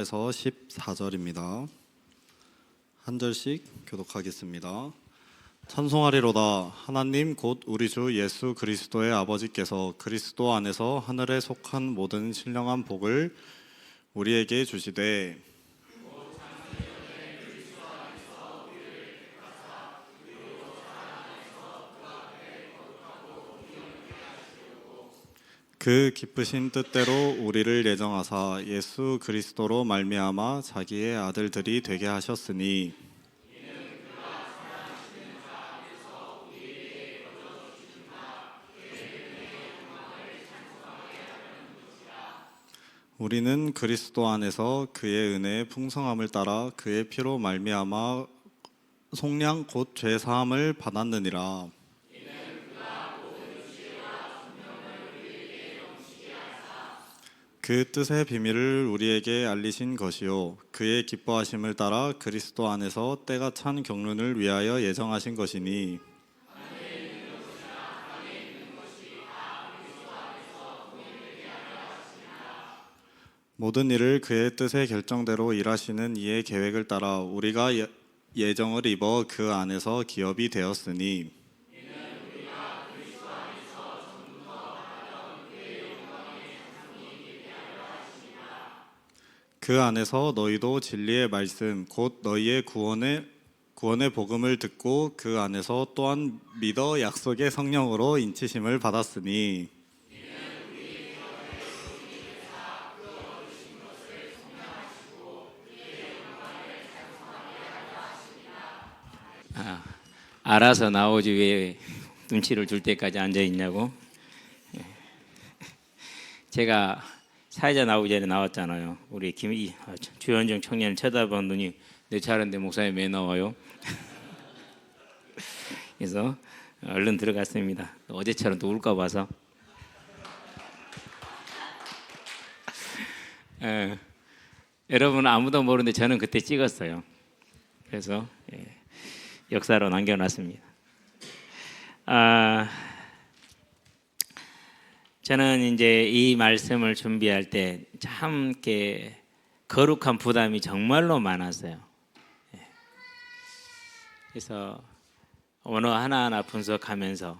에서 14절입니다. 한 절씩 교독하겠습니다. 찬송하리로다. 하나님 곧 우리 주 예수 그리스도의 아버지께서 그리스도 안에서 하늘에 속한 모든 신령한 복을 우리에게 주시되 그 기쁘신 뜻대로 우리를 예정하사 예수 그리스도로 말미암아 자기의 아들들이 되게 하셨으니 우리는 그리스도 안에서 그의 은혜의 풍성함을 따라 그의 피로 말미암아 속량 곧 죄 사함을 받았느니라. 그 뜻의 비밀을 우리에게 알리신 것이요 그의 기뻐하심을 따라 그리스도 안에서 때가 찬 경륜을 위하여 예정하신 것이니 모든 일을 그의 뜻의 결정대로 일하시는 이의 계획을 따라 우리가 예정을 입어 그 안에서 기업이 되었으니 그 안에서 너희도 진리의 말씀 곧 너희의 구원의 복음을 듣고 그 안에서 또한 믿어 약속의 성령으로 인치심을 받았으니 알아서 나오지 왜 눈치를 줄 때까지 앉아 있냐고. 제가 사회자 나오기 전에 나왔잖아요. 우리 주현정 청년을 쳐다본 눈이 내 차례인데 목사님 왜 나와요? 그래서 얼른 들어갔습니다. 어제처럼 또 울까 봐서. 여러분 아무도 모르는데 저는 그때 찍었어요. 그래서 역사로 남겨놨습니다. 저는 이제 이 말씀을 준비할 때 참 이렇게 거룩한 부담이 정말로 많았어요. 그래서 언어 하나하나 분석하면서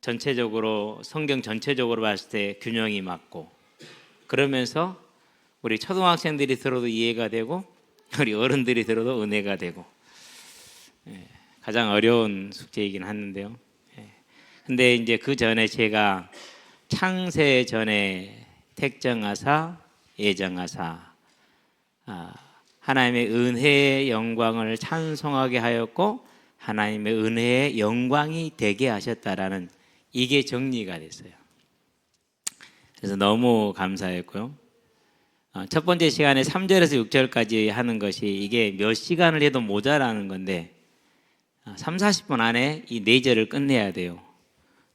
전체적으로 성경 전체적으로 봤을 때 균형이 맞고 그러면서 우리 초등학생들이 들어도 이해가 되고 우리 어른들이 들어도 은혜가 되고 가장 어려운 숙제이긴 하는데요. 근데 이제 그 전에 제가 창세 전에 택정하사 예정하사 하나님의 은혜의 영광을 찬송하게 하였고 하나님의 은혜의 영광이 되게 하셨다라는 이게 정리가 됐어요. 그래서 너무 감사했고요. 첫 번째 시간에 3절에서 6절까지 하는 것이 이게 몇 시간을 해도 모자라는 건데 3, 40분 안에 이 4절을 끝내야 돼요.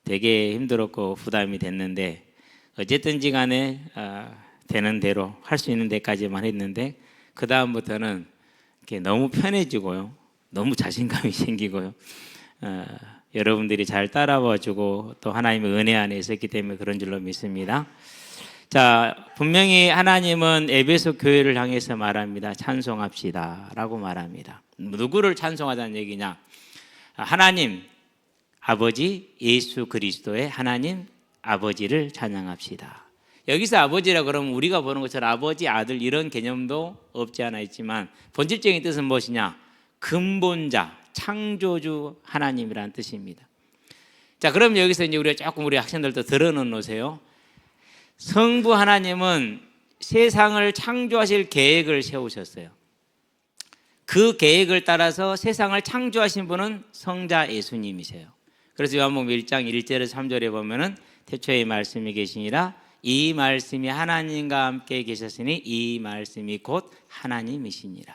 되게 힘들었고 부담이 됐는데 어쨌든지 간에 되는 대로 할 수 있는 데까지만 했는데 그 다음부터는 너무 편해지고요. 너무 자신감이 생기고요. 여러분들이 잘 따라와주고 또 하나님의 은혜 안에 있었기 때문에 그런 줄로 믿습니다. 자, 분명히 하나님은 에베소 교회를 향해서 말합니다. 찬송합시다 라고 말합니다. 누구를 찬송하자는 얘기냐? 하나님 아버지 예수 그리스도의 하나님 아버지를 찬양합시다. 여기서 아버지라 그러면 우리가 보는 것처럼 아버지 아들 이런 개념도 없지 않아 있지만 본질적인 뜻은 무엇이냐? 근본자 창조주 하나님이라는 뜻입니다. 자, 그럼 여기서 이제 우리가 조금 우리 학생들도 들어놓으세요. 성부 하나님은 세상을 창조하실 계획을 세우셨어요. 그 계획을 따라서 세상을 창조하신 분은 성자 예수님이세요. 그래서 요한복음 1장 1절에서 3절에 보면은 태초에 말씀이 계시니라 이 말씀이 하나님과 함께 계셨으니 이 말씀이 곧 하나님이시니라.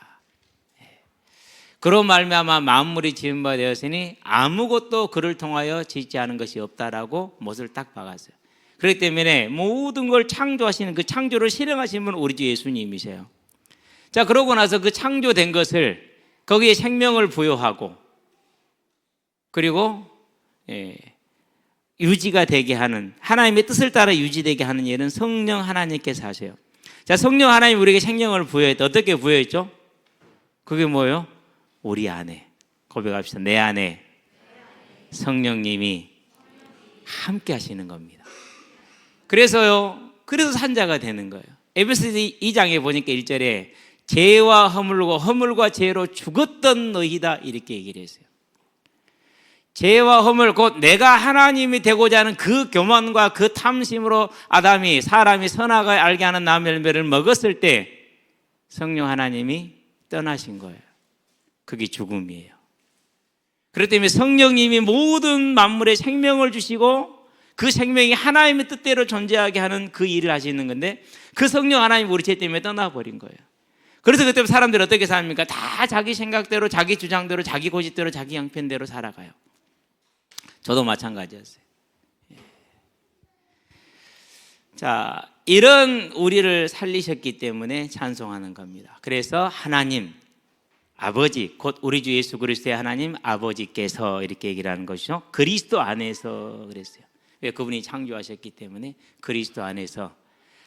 그로 말미암아 만물이 지은 바 되었으니 아무것도 그를 통하여 짓지 않은 것이 없다라고 못을 딱 박았어요. 그렇기 때문에 모든 걸 창조하시는 그 창조를 실행하신 분은 우리 주 예수님이세요. 자, 그러고 나서 그 창조된 것을 거기에 생명을 부여하고 그리고 유지가 되게 하는, 하나님의 뜻을 따라 유지되게 하는 일은 성령 하나님께서 하세요. 자, 성령 하나님 우리에게 생명을 부여했다. 어떻게 부여했죠? 그게 뭐예요? 우리 안에, 고백합시다. 내 안에 성령님이 함께 하시는 겁니다. 그래서 산자가 되는 거예요. 에베소 2장에 보니까 1절에 죄와 허물과 죄로 죽었던 너희다, 이렇게 얘기를 했어요. 죄와 허물, 곧 내가 하나님이 되고자 하는 그 교만과 그 탐심으로 사람이 선악을 알게 하는 나무의 열매를 먹었을 때 성령 하나님이 떠나신 거예요. 그게 죽음이에요. 그렇기 때문에 성령님이 모든 만물에 생명을 주시고 그 생명이 하나님의 뜻대로 존재하게 하는 그 일을 하시는 건데, 그 성령 하나님이 우리 죄 때문에 떠나버린 거예요. 그래서 그때 사람들이 어떻게 삽니까? 다 자기 생각대로, 자기 주장대로, 자기 고집대로, 자기 형편대로 살아가요. 저도 마찬가지였어요. 자, 이런 우리를 살리셨기 때문에 찬송하는 겁니다. 그래서 하나님 아버지, 곧 우리 주 예수 그리스도의 하나님 아버지께서 이렇게 얘기를 하는 것이죠. 그리스도 안에서 그랬어요. 왜? 그분이 창조하셨기 때문에 그리스도 안에서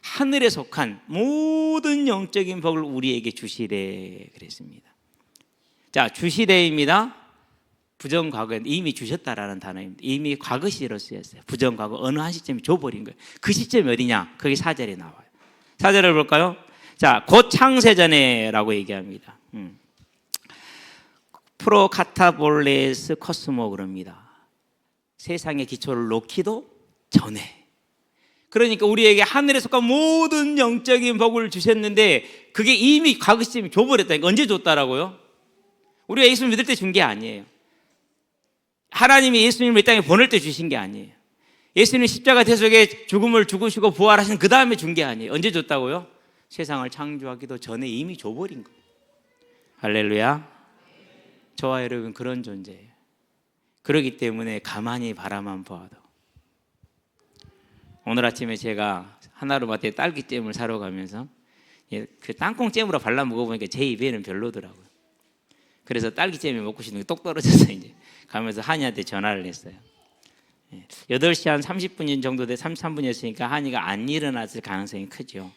하늘에 속한 모든 영적인 복을 우리에게 주시되 그랬습니다. 자, 주시되입니다. 부정과거에 이미 주셨다라는 단어입니다. 이미 과거 시제로 쓰였어요. 부정과거 어느 한 시점에 줘버린 거예요. 그 시점이 어디냐? 그게 4절에 나와요. 4절을 볼까요? 자, 곧 창세전에라고 얘기합니다. 프로카타볼레스 코스모 그럽니다. 세상의 기초를 놓기도 전에. 그러니까 우리에게 하늘에 속한 모든 영적인 복을 주셨는데 그게 이미 과거 시점에 줘버렸다니까. 언제 줬다라고요? 우리가 예수 믿을 때 준 게 아니에요. 하나님이 예수님을 이 땅에 보낼 때 주신 게 아니에요. 예수님 십자가 대속에 죽음을 죽으시고 부활하신 그 다음에 준 게 아니에요. 언제 줬다고요? 세상을 창조하기도 전에 이미 줘버린 거예요. 할렐루야. 저와 여러분 그런 존재예요. 그렇기 때문에 가만히 바라만 보아도, 오늘 아침에 제가 하나로마트에 딸기잼을 사러 가면서 그 땅콩잼으로 발라 먹어보니까 제 입에는 별로더라고요. 그래서 딸기잼이 먹고 싶은 게 똑 떨어져서 이제 가면서 한이한테 전화를 했어요. 8시 한 30분 정도 33분이었으니까 한이가 안 일어났을 가능성이 크죠.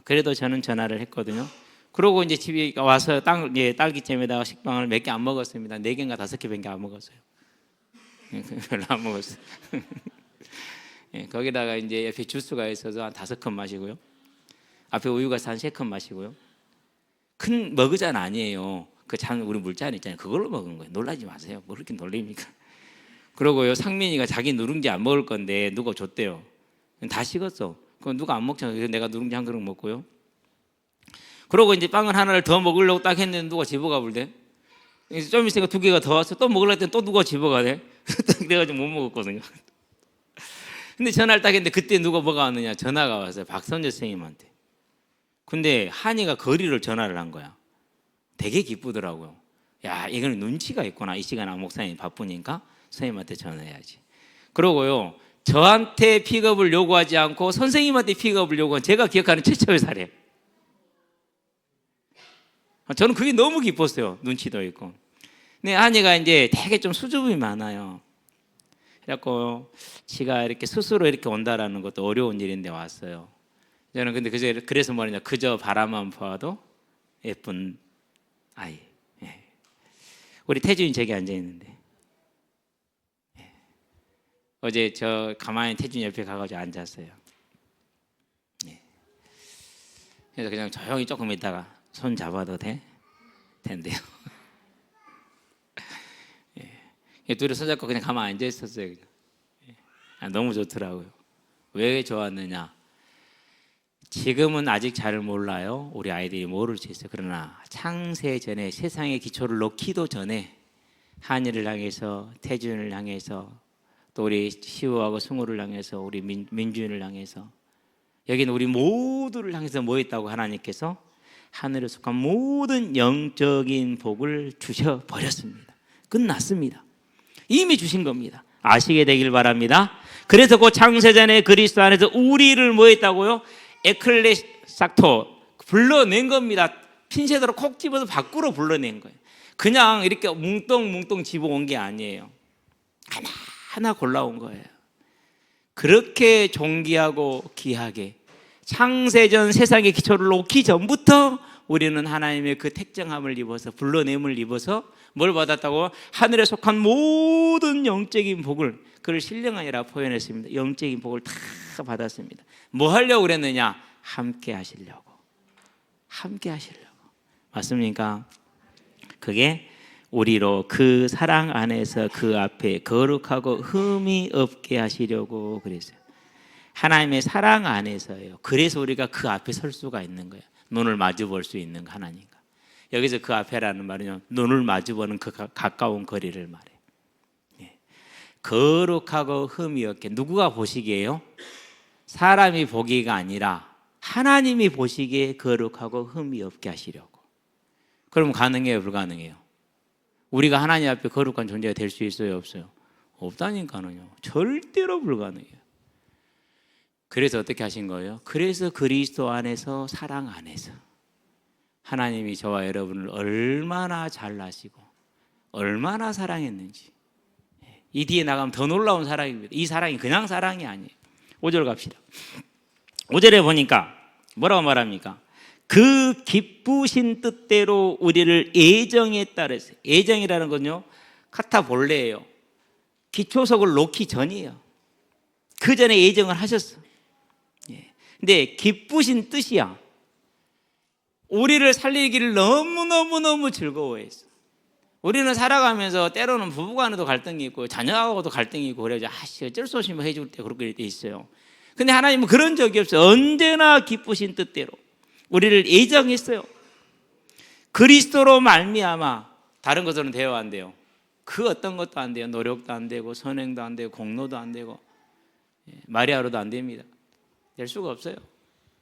그래도 저는 전화를 했거든요. 그러고 이제 집에 와서 딸기잼에다가 식빵을 몇 개 안 먹었습니다. 4개인가 5개밖에 안 먹었어요. 별로 안 먹었어요. 거기다가 이제 옆에 주스가 있어서 한 5컵 마시고요. 앞에 우유가 한 3컵 마시고요. 큰 머그잔 아니에요. 그 잔, 우리 물잔 있잖아요. 그걸로 먹은 거예요. 놀라지 마세요. 뭐 그렇게 놀립니까? 그러고요, 상민이가 자기 누룽지 안 먹을 건데 누가 줬대요. 다 식었어. 그럼 누가 안 먹잖아요. 그래서 내가 누룽지 한 그릇 먹고요. 그러고 이제 빵을 하나를 더 먹으려고 딱 했는데 누가 집어가 볼대. 좀 있으니까 2개가 더 왔어. 또 먹으려고 했더니 또 누가 집어가네. 내가 좀 못 먹었거든요. 근데 전화를 딱 했는데 그때 누가 뭐가 왔느냐, 전화가 왔어요. 박선재 선생님한테. 근데 한이가 거리를 전화를 한 거야. 되게 기쁘더라고요. 야, 이거는 눈치가 있구나. 이 시간에 목사님이 바쁘니까 선생님한테 전화해야지. 그러고요, 저한테 픽업을 요구하지 않고 선생님한테 픽업을 요구한 제가 기억하는 최초의 사례. 저는 그게 너무 기뻤어요. 눈치도 있고. 근데 한이가 이제 되게 좀 수줍음이 많아요. 그래갖고 지가 이렇게 스스로 이렇게 온다라는 것도 어려운 일인데 왔어요. 저는 근데 그래서 뭐냐, 그저 바라만 보아도 예쁜 아이. 우리 태준이 저기 앉아 있는데, 어제 저 가만히 태준이 옆에 가가지고 앉았어요. 그래서 그냥 조용히 조금 있다가 손 잡아도 된대요. 둘이 손잡고 그냥 가만히 앉아 있었어요. 너무 좋더라고요. 왜 좋았느냐? 지금은 아직 잘 몰라요. 우리 아이들이 모를 수 있어요. 그러나 창세 전에, 세상의 기초를 놓기도 전에 한이를 향해서, 태준을 향해서, 또 우리 시우하고 승우를 향해서, 우리 민준을 향해서, 여기는 우리 모두를 향해서 뭐 했다고? 하나님께서 하늘에 속한 모든 영적인 복을 주셔버렸습니다. 끝났습니다. 이미 주신 겁니다. 아시게 되길 바랍니다. 그래서 그 창세전에 그리스도 안에서 우리를 뭐 했다고요? 에클레삭토, 불러낸 겁니다. 핀셋으로 콕 집어서 밖으로 불러낸 거예요. 그냥 이렇게 뭉뚱뭉뚱 집어온 게 아니에요. 하나하나 골라온 거예요. 그렇게 존귀하고 귀하게 창세전 세상의 기초를 놓기 전부터 우리는 하나님의 그 택정함을 입어서 불러냄을 입어서 뭘 받았다고? 하늘에 속한 모든 영적인 복을, 그걸 신령하니라 표현했습니다. 영적인 복을 다 받았습니다. 뭐 하려고 그랬느냐? 함께 하시려고. 함께 하시려고. 맞습니까? 그게 우리로 그 사랑 안에서 그 앞에 거룩하고 흠이 없게 하시려고 그랬어요. 하나님의 사랑 안에서요. 그래서 우리가 그 앞에 설 수가 있는 거예요. 눈을 마주 볼 수 있는 거 하나님과. 여기서 그 앞에라는 말은요, 눈을 마주 보는 그 가까운 거리를 말해요. 예. 거룩하고 흠이 없게. 누구가 보시기에요? 사람이 보기가 아니라 하나님이 보시기에 거룩하고 흠이 없게 하시려고. 그럼 가능해요, 불가능해요? 우리가 하나님 앞에 거룩한 존재가 될 수 있어요, 없어요? 없다니까요. 절대로 불가능해요. 그래서 어떻게 하신 거예요? 그래서 그리스도 안에서, 사랑 안에서 하나님이 저와 여러분을 얼마나 잘나시고 얼마나 사랑했는지, 이 뒤에 나가면 더 놀라운 사랑입니다. 이 사랑이 그냥 사랑이 아니에요. 5절 갑시다. 5절에 보니까 뭐라고 말합니까? 그 기쁘신 뜻대로 우리를 애정에 따라서, 애정이라는 건요, 카타볼레예요. 기초석을 놓기 전이에요. 그 전에 애정을 하셨어. 근데 기쁘신 뜻이야. 우리를 살리기를 너무너무너무 즐거워했어. 우리는 살아가면서 때로는 부부간에도 갈등이 있고 자녀하고도 갈등이 있고 그래서 어쩔 수 없이 해줄 때 그렇게 돼 있어요. 근데 하나님은 그런 적이 없어요. 언제나 기쁘신 뜻대로 우리를 애정했어요. 그리스도로 말미암아. 다른 것으로는 대화 안 돼요. 그 어떤 것도 안 돼요. 노력도 안 되고 선행도 안 되고 공로도 안 되고 마리아로도 안 됩니다. 될 수가 없어요.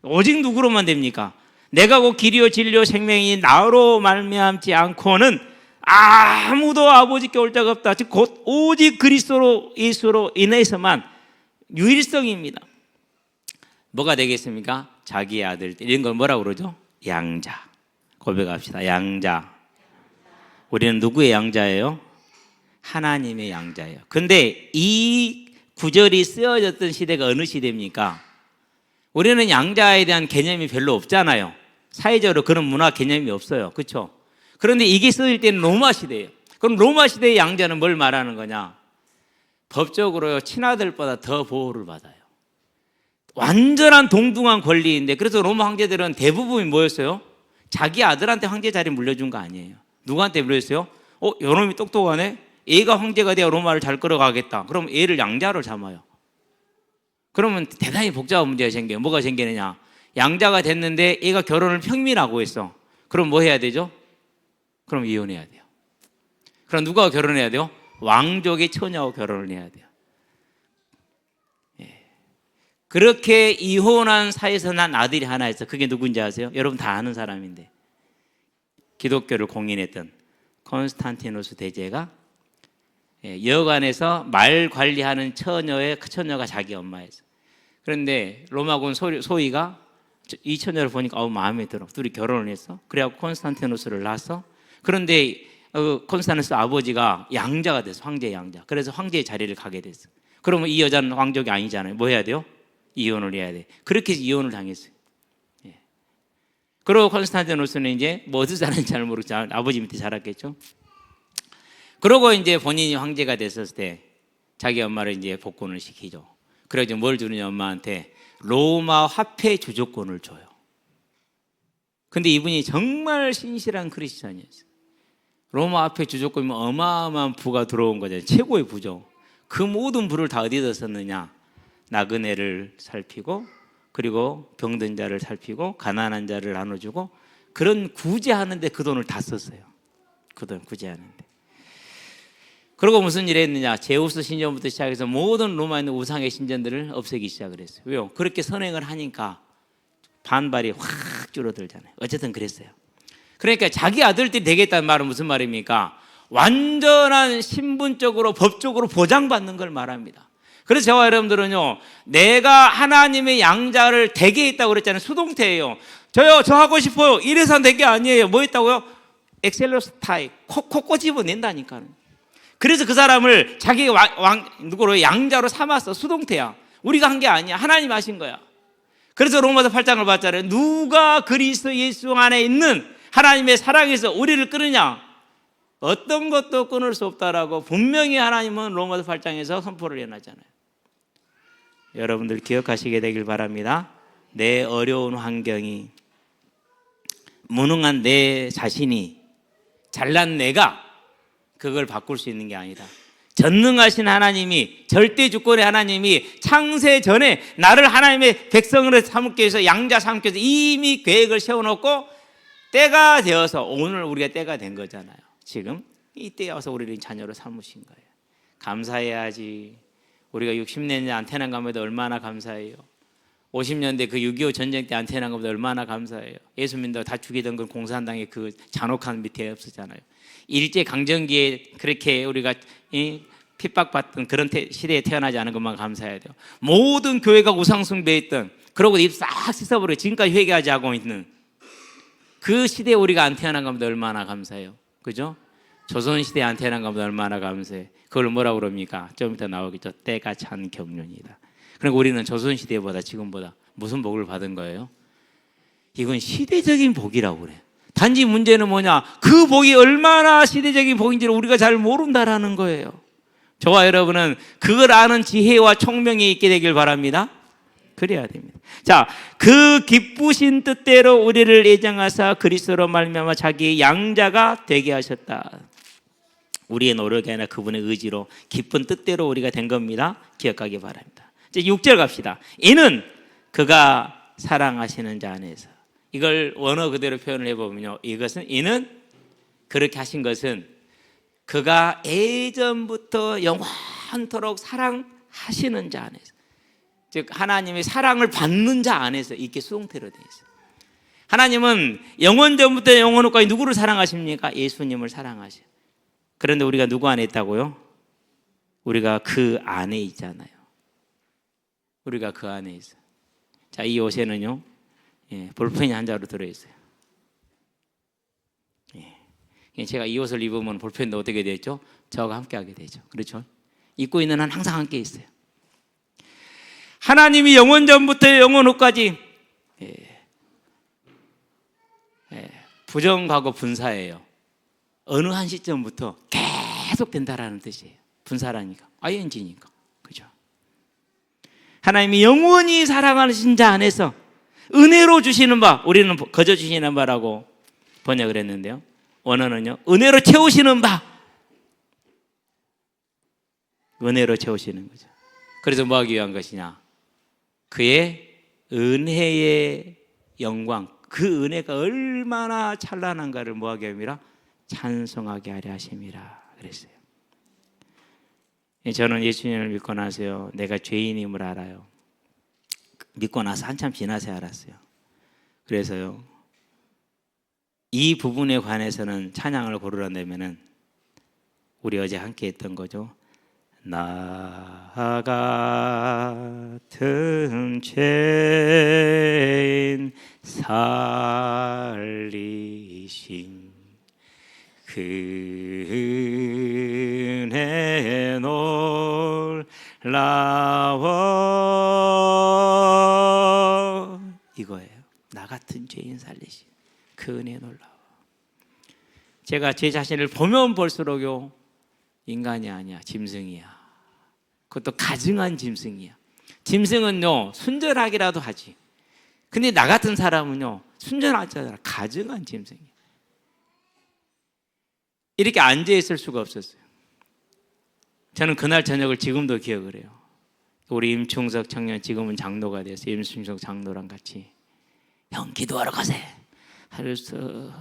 오직 누구로만 됩니까? 내가 곧 길이요 진리요 생명이 나로 말미암지 않고는 아무도 아버지께 올 자가 없다. 즉 곧 오직 그리스도로, 예수로 인해서만 유일성입니다. 뭐가 되겠습니까? 자기의 아들, 이런 걸 뭐라고 그러죠? 양자. 고백합시다. 양자. 우리는 누구의 양자예요? 하나님의 양자예요. 근데 이 구절이 쓰여졌던 시대가 어느 시대입니까? 우리는 양자에 대한 개념이 별로 없잖아요. 사회적으로 그런 문화 개념이 없어요. 그렇죠? 그런데 이게 쓰일 때는 로마 시대예요. 그럼 로마 시대의 양자는 뭘 말하는 거냐? 법적으로 친아들보다 더 보호를 받아요. 완전한 동등한 권리인데, 그래서 로마 황제들은 대부분이 뭐였어요? 자기 아들한테 황제 자리 물려준 거 아니에요. 누구한테 물려줬어요? 요놈이 똑똑하네? 얘가 황제가 되어 로마를 잘 끌어가겠다. 그럼 얘를 양자로 삼아요. 그러면 대단히 복잡한 문제가 생겨요. 뭐가 생기느냐? 양자가 됐는데 얘가 결혼을 평민하고 했어. 그럼 뭐 해야 되죠? 그럼 이혼해야 돼요. 그럼 누가 결혼해야 돼요? 왕족의 처녀하고 결혼을 해야 돼요. 예. 그렇게 이혼한 사이에서 난 아들이 하나 있어. 그게 누군지 아세요? 여러분 다 아는 사람인데, 기독교를 공인했던 콘스탄티누스 대제가 여관에서 말 관리하는 처녀의 그 처녀가 자기 엄마였어. 그런데 로마군 소위가 이 처녀를 보니까 마음에 들어. 둘이 결혼을 했어. 그래갖고 콘스탄티누스를 낳았어. 그런데 콘스탄티누스 아버지가 양자가 됐어. 황제의 양자. 그래서 황제의 자리를 가게 됐어. 그러면 이 여자는 왕족이 아니잖아요. 뭐 해야 돼요? 이혼을 해야 돼. 그렇게 해서 이혼을 당했어요. 예. 그리고 콘스탄티누스는 이제 뭐 어디서 자랐는지 잘 모르겠지만 아버지 밑에 자랐겠죠. 그러고 이제 본인이 황제가 됐었을 때 자기 엄마를 이제 복권을 시키죠. 그래서 뭘 주느냐, 엄마한테 로마 화폐 주조권을 줘요. 근데 이분이 정말 신실한 크리스찬이었어요. 로마 화폐 주조권이면 어마어마한 부가 들어온 거잖아요. 최고의 부죠. 그 모든 부를 다 어디다 썼느냐? 나그네를 살피고, 그리고 병든 자를 살피고, 가난한 자를 나눠주고, 그런 구제하는데 그 돈을 다 썼어요. 그 돈 구제하는데. 그리고 무슨 일을 했느냐? 제우스 신전부터 시작해서 모든 로마에 있는 우상의 신전들을 없애기 시작을 했어요. 왜요? 그렇게 선행을 하니까 반발이 확 줄어들잖아요. 어쨌든 그랬어요. 그러니까 자기 아들들이 되겠다는 말은 무슨 말입니까? 완전한 신분적으로 법적으로 보장받는 걸 말합니다. 그래서 저와 여러분들은요, 내가 하나님의 양자를 되게 했다고 그랬잖아요. 수동태예요. 저요, 저 하고 싶어요. 이래서 된 게 아니에요. 뭐 했다고요? 엑셀로스타이 콕 꼬집어낸다니까요. 그래서 그 사람을 자기 누구로 양자로 삼았어. 수동태야. 우리가 한 게 아니야. 하나님 하신 거야. 그래서 로마서 8장을 봤잖아요. 누가 그리스도 예수 안에 있는 하나님의 사랑에서 우리를 끊으냐? 어떤 것도 끊을 수 없다라고 분명히 하나님은 로마서 8장에서 선포를 해놨잖아요. 여러분들 기억하시게 되길 바랍니다. 내 어려운 환경이, 무능한 내 자신이, 잘난 내가 그걸 바꿀 수 있는 게 아니다. 전능하신 하나님이, 절대 주권의 하나님이 창세 전에 나를 하나님의 백성으로 삼기 위해서, 양자 삼기 위해서 이미 계획을 세워놓고 때가 되어서, 오늘 우리가 때가 된 거잖아요. 지금 이 때에 와서 우리를 자녀로 삼으신 거예요. 감사해야지. 우리가 60년대 안 태어난 것보다 얼마나 감사해요. 50년대 그 6.25 전쟁 때 안 태어난 것보다 얼마나 감사해요. 예수 믿는다고 다 죽이던 건 공산당의 그 잔혹한 밑에 없었잖아요. 일제 강점기에 그렇게 우리가 핍박받던 그런 시대에 태어나지 않은 것만 감사해야 돼요. 모든 교회가 우상숭배했던, 그러고 입 싹 씻어버리고 지금까지 회개하지 않고 있는 그 시대에 우리가 안 태어난 것보다 얼마나 감사해요. 그죠? 조선시대에 안 태어난 것보다 얼마나 감사해. 그걸 뭐라고 그럽니까? 좀 이따 나오겠죠. 때가 찬 경륜이다. 그러니까 우리는 조선시대보다 지금보다 무슨 복을 받은 거예요? 이건 시대적인 복이라고 그래요. 단지 문제는 뭐냐? 그 복이 얼마나 시대적인 복인지를 우리가 잘 모른다라는 거예요. 저와 여러분은 그걸 아는 지혜와 총명이 있게 되길 바랍니다. 그래야 됩니다. 자, 그 기쁘신 뜻대로 우리를 예정하사 그리스도로 말미암아 자기의 양자가 되게 하셨다. 우리의 노력이 아니라 그분의 의지로 기쁜 뜻대로 우리가 된 겁니다. 기억하기 바랍니다. 이제 6절 갑시다. 이는 그가 사랑하시는 자 안에서. 이걸 원어 그대로 표현을 해보면요, 이것은, 이는 그렇게 하신 것은 그가 예전부터 영원토록 사랑하시는 자 안에서, 즉 하나님의 사랑을 받는 자 안에서 이렇게 수동태로 되어 있어요. 하나님은 영원전부터 영원후까지 누구를 사랑하십니까? 예수님을 사랑하셔요. 그런데 우리가 누구 안에 있다고요? 우리가 그 안에 있잖아요. 우리가 그 안에 있어요. 자, 이 옷에는요, 볼펜이 한 자루 들어있어요. 제가 이 옷을 입으면 볼펜도 어떻게 되죠? 저와 함께 하게 되죠. 그렇죠? 입고 있는 한 항상 함께 있어요. 하나님이 영원전부터 영원후까지 부정하고 분사예요. 어느 한 시점부터 계속 된다라는 뜻이에요. 분사라니까, ing니까. 그죠? 하나님이 영원히 사랑하신 자 안에서 은혜로 주시는 바, 우리는 거저 주시는 바라고 번역을 했는데요, 원어는요, 은혜로 채우시는 바. 은혜로 채우시는 거죠. 그래서 뭐 하기 위한 것이냐? 그의 은혜의 영광, 그 은혜가 얼마나 찬란한가를 뭐 하게 함이라? 찬송하게 하려 하심이라 그랬어요. 저는 예수님을 믿고 나서요, 내가 죄인임을 알아요. 믿고 나서 한참 지나서 알았어요. 그래서요, 이 부분에 관해서는 찬양을 고르란다면은 우리 어제 함께 했던 거죠. 나 같은 죄인 살리신 그 은혜 놀라워. 이거예요. 나 같은 죄인 살리신 그 은혜 놀라워. 제가 제 자신을 보면 볼수록요, 인간이 아니야, 짐승이야. 그것도 가증한 짐승이야. 짐승은요, 순전하기라도 하지. 근데 나 같은 사람은요, 순전하지 않아, 가증한 짐승이야. 이렇게 앉아있을 수가 없었어요. 저는 그날 저녁을 지금도 기억을 해요. 우리 임충석 청년, 지금은 장로가 됐어요. 임충석 장로랑 같이, 형 기도하러 가세요 하면서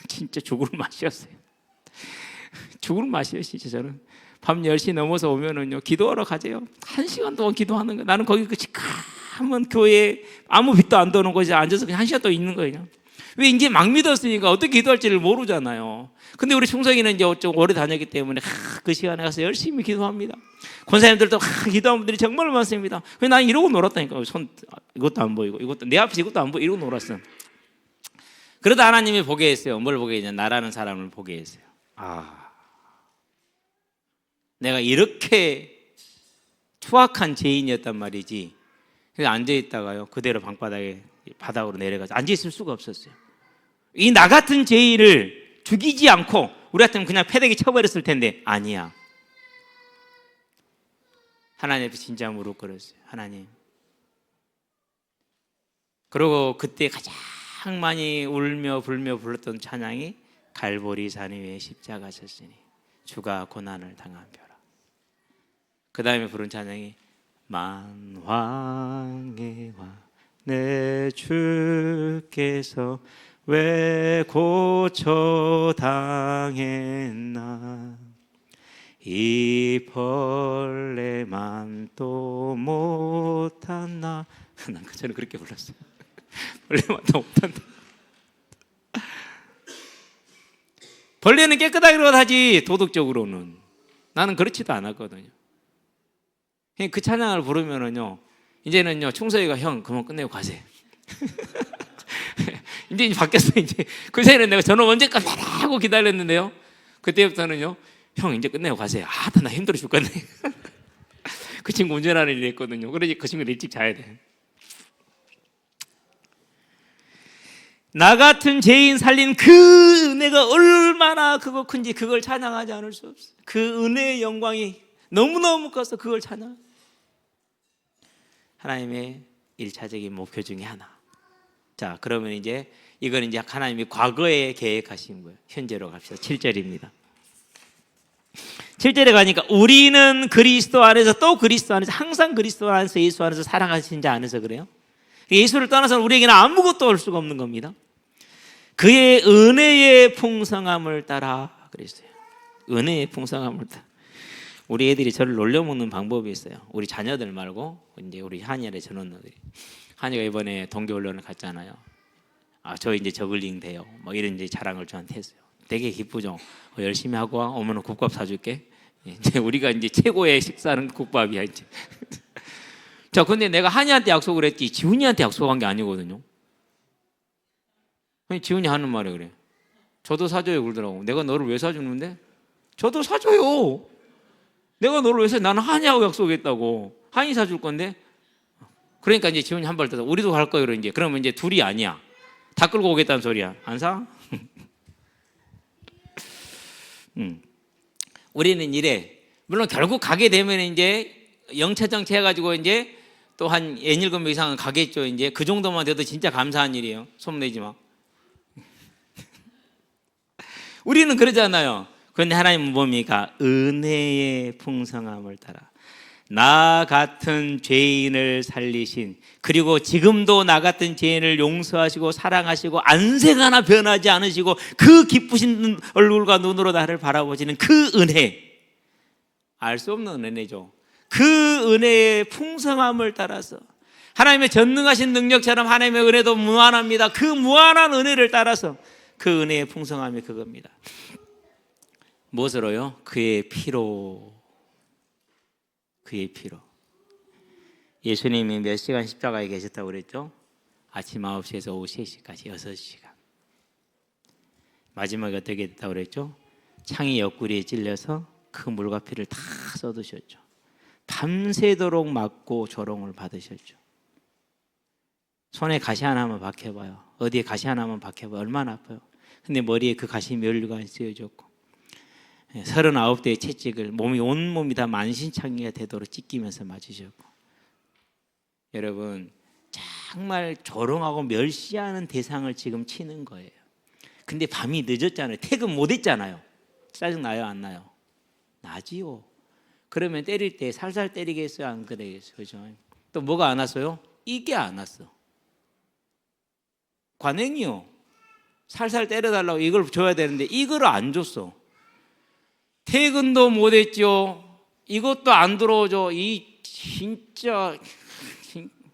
진짜 죽을 맛이었어요. 죽을 맛이에요. 진짜 저는 밤 10시 넘어서 오면은요, 기도하러 가재요. 1시간 동안 기도하는 거예요. 나는 거기 그 시커먼 교회에 아무 빛도 안 도는 곳에 앉아서 그냥 1시간 동안 있는 거예요. 왜 이제 막 믿었으니까 어떻게 기도할지를 모르잖아요. 근데 우리 충성이는 이제 좀 오래 다녔기 때문에 그 시간에 가서 열심히 기도합니다. 권사님들도 기도한 분들이 정말 많습니다. 왜 난 이러고 놀았다니까. 손 이것도 안 보이고, 이것도 내 앞에서 이것도 안 보이고 이러고 놀았어. 그러다 하나님이 보게 했어요. 뭘 보게 했냐? 나라는 사람을 보게 했어요. 내가 이렇게 추악한 죄인이었단 말이지. 그래서 앉아 있다가요 그대로 바닥으로 내려가서 앉아 있을 수가 없었어요. 이 나 같은 죄인을 죽이지 않고 우리 같으면 그냥 패대기 쳐버렸을 텐데 아니야. 하나님 앞에 진짜 무릎 꿇었어요. 하나님. 그리고 그때 가장 많이 울며 불며 불렀던 찬양이 갈보리 산 위에 십자가 졌으니 주가 고난을 당한 벼라. 그 다음에 부른 찬양이 만왕의 왕 내 주께서 왜 고쳐 당했나 이 벌레만 또 못한나. 난 저는 그렇게 불렀어요. 벌레만 또 못한다. 벌레는 깨끗하기로 하지 도덕적으로는 나는 그렇지도 않았거든요. 그 찬양을 부르면은요 이제는요 충서이가 형 그만 끝내고 가세요. 이제 바뀌었어요. 이제 그새는 내가 저는 언제까지 하고 기다렸는데요. 그때부터는요 형 이제 끝내고 가세요. 나 힘들어 죽겠네. 그 친구 운전하는 일이 있거든요. 그러니 그 친구는 일찍 자야 돼. 나 같은 죄인 살린 그 은혜가 얼마나 그거 큰지 그걸 찬양하지 않을 수 없어요. 그 은혜의 영광이 너무너무 커서 그걸 찬양. 하나님의 1차적인 목표 중에 하나. 자, 그러면 이제 이건 이제 하나님이 과거에 계획하신 거예요. 현재로 갑시다. 7절입니다. 7절에 가니까 우리는 그리스도 안에서 또 그리스도 안에서 항상 그리스도 안에서 예수 안에서 사랑하신 자 안에서 그래요. 예수를 떠나서는 우리에게는 아무것도 올 수가 없는 겁니다. 그의 은혜의 풍성함을 따라 그랬어요. 은혜의 풍성함을 따라. 우리 애들이 저를 놀려먹는 방법이 있어요. 우리 자녀들 말고 이제 우리 한이의 전원들이. 한이가 이번에 동계훈련을 갔잖아요. 저 이제 저글링 돼요. 뭐 이런 이제 자랑을 저한테 했어요. 되게 기쁘죠. 열심히 하고 와. 오면은 국밥 사줄게. 이제 우리가 이제 최고의 식사는 국밥이야 이제. 자, 근데 내가 한이한테 약속을 했지 지훈이한테 약속한 게 아니거든요. 아니, 지훈이 하는 말이 그래. 저도 사줘요 그러더라고. 내가 너를 왜 사주는데? 저도 사줘요. 내가 너를 왜 사? 나는 한이하고 약속했다고. 한이 사줄 건데. 그러니까 이제 지훈이 한 발 더. 우리도 갈 거예요 이제. 그러면 이제 둘이 아니야. 다 끌고 오겠다는 소리야. 안 사? 우리는 이래. 물론 결국 가게 되면 이제 영체정체 해가지고 이제 또 한 6-7명 이상은 가겠죠. 이제 그 정도만 돼도 진짜 감사한 일이에요. 소문내지 마. 우리는 그러잖아요. 그런데 하나님은 뭡니까? 은혜의 풍성함을 따라 나 같은 죄인을 살리신, 그리고 지금도 나 같은 죄인을 용서하시고 사랑하시고 안색 하나 변하지 않으시고 그 기쁘신 얼굴과 눈으로 나를 바라보시는 그 은혜, 알 수 없는 은혜죠. 그 은혜의 풍성함을 따라서 하나님의 전능하신 능력처럼 하나님의 은혜도 무한합니다. 그 무한한 은혜를 따라서 그 은혜의 풍성함이 그겁니다. 무엇으로요? 그의 피로. 그의 피로. 예수님이 몇 시간 십자가에 계셨다고 그랬죠? 아침 9시에서 오후 3시까지 6시간. 마지막에 어떻게 됐다고 그랬죠? 창이 옆구리에 찔려서 그 물과 피를 다 쏟으셨죠. 밤새도록 맞고 조롱을 받으셨죠. 손에 가시 하나만 박혀봐요. 어디에 가시 하나만 박혀봐요. 얼마나 아파요. 근데 머리에 그 가시 면류관이 쓰여졌고 39대의 채찍을 온몸이 다 만신창이가 되도록 찢기면서 맞으셨고, 여러분 정말 조롱하고 멸시하는 대상을 지금 치는 거예요. 근데 밤이 늦었잖아요. 퇴근 못 했잖아요. 짜증나요 안 나요? 나지요. 그러면 때릴 때 살살 때리겠어요 안 그러겠어요? 그죠? 또 뭐가 안 왔어요? 이게 안 왔어. 관행이요. 살살 때려달라고 이걸 줘야 되는데 이걸 안 줬어. 퇴근도 못했죠. 이것도 안 들어오죠. 이 진짜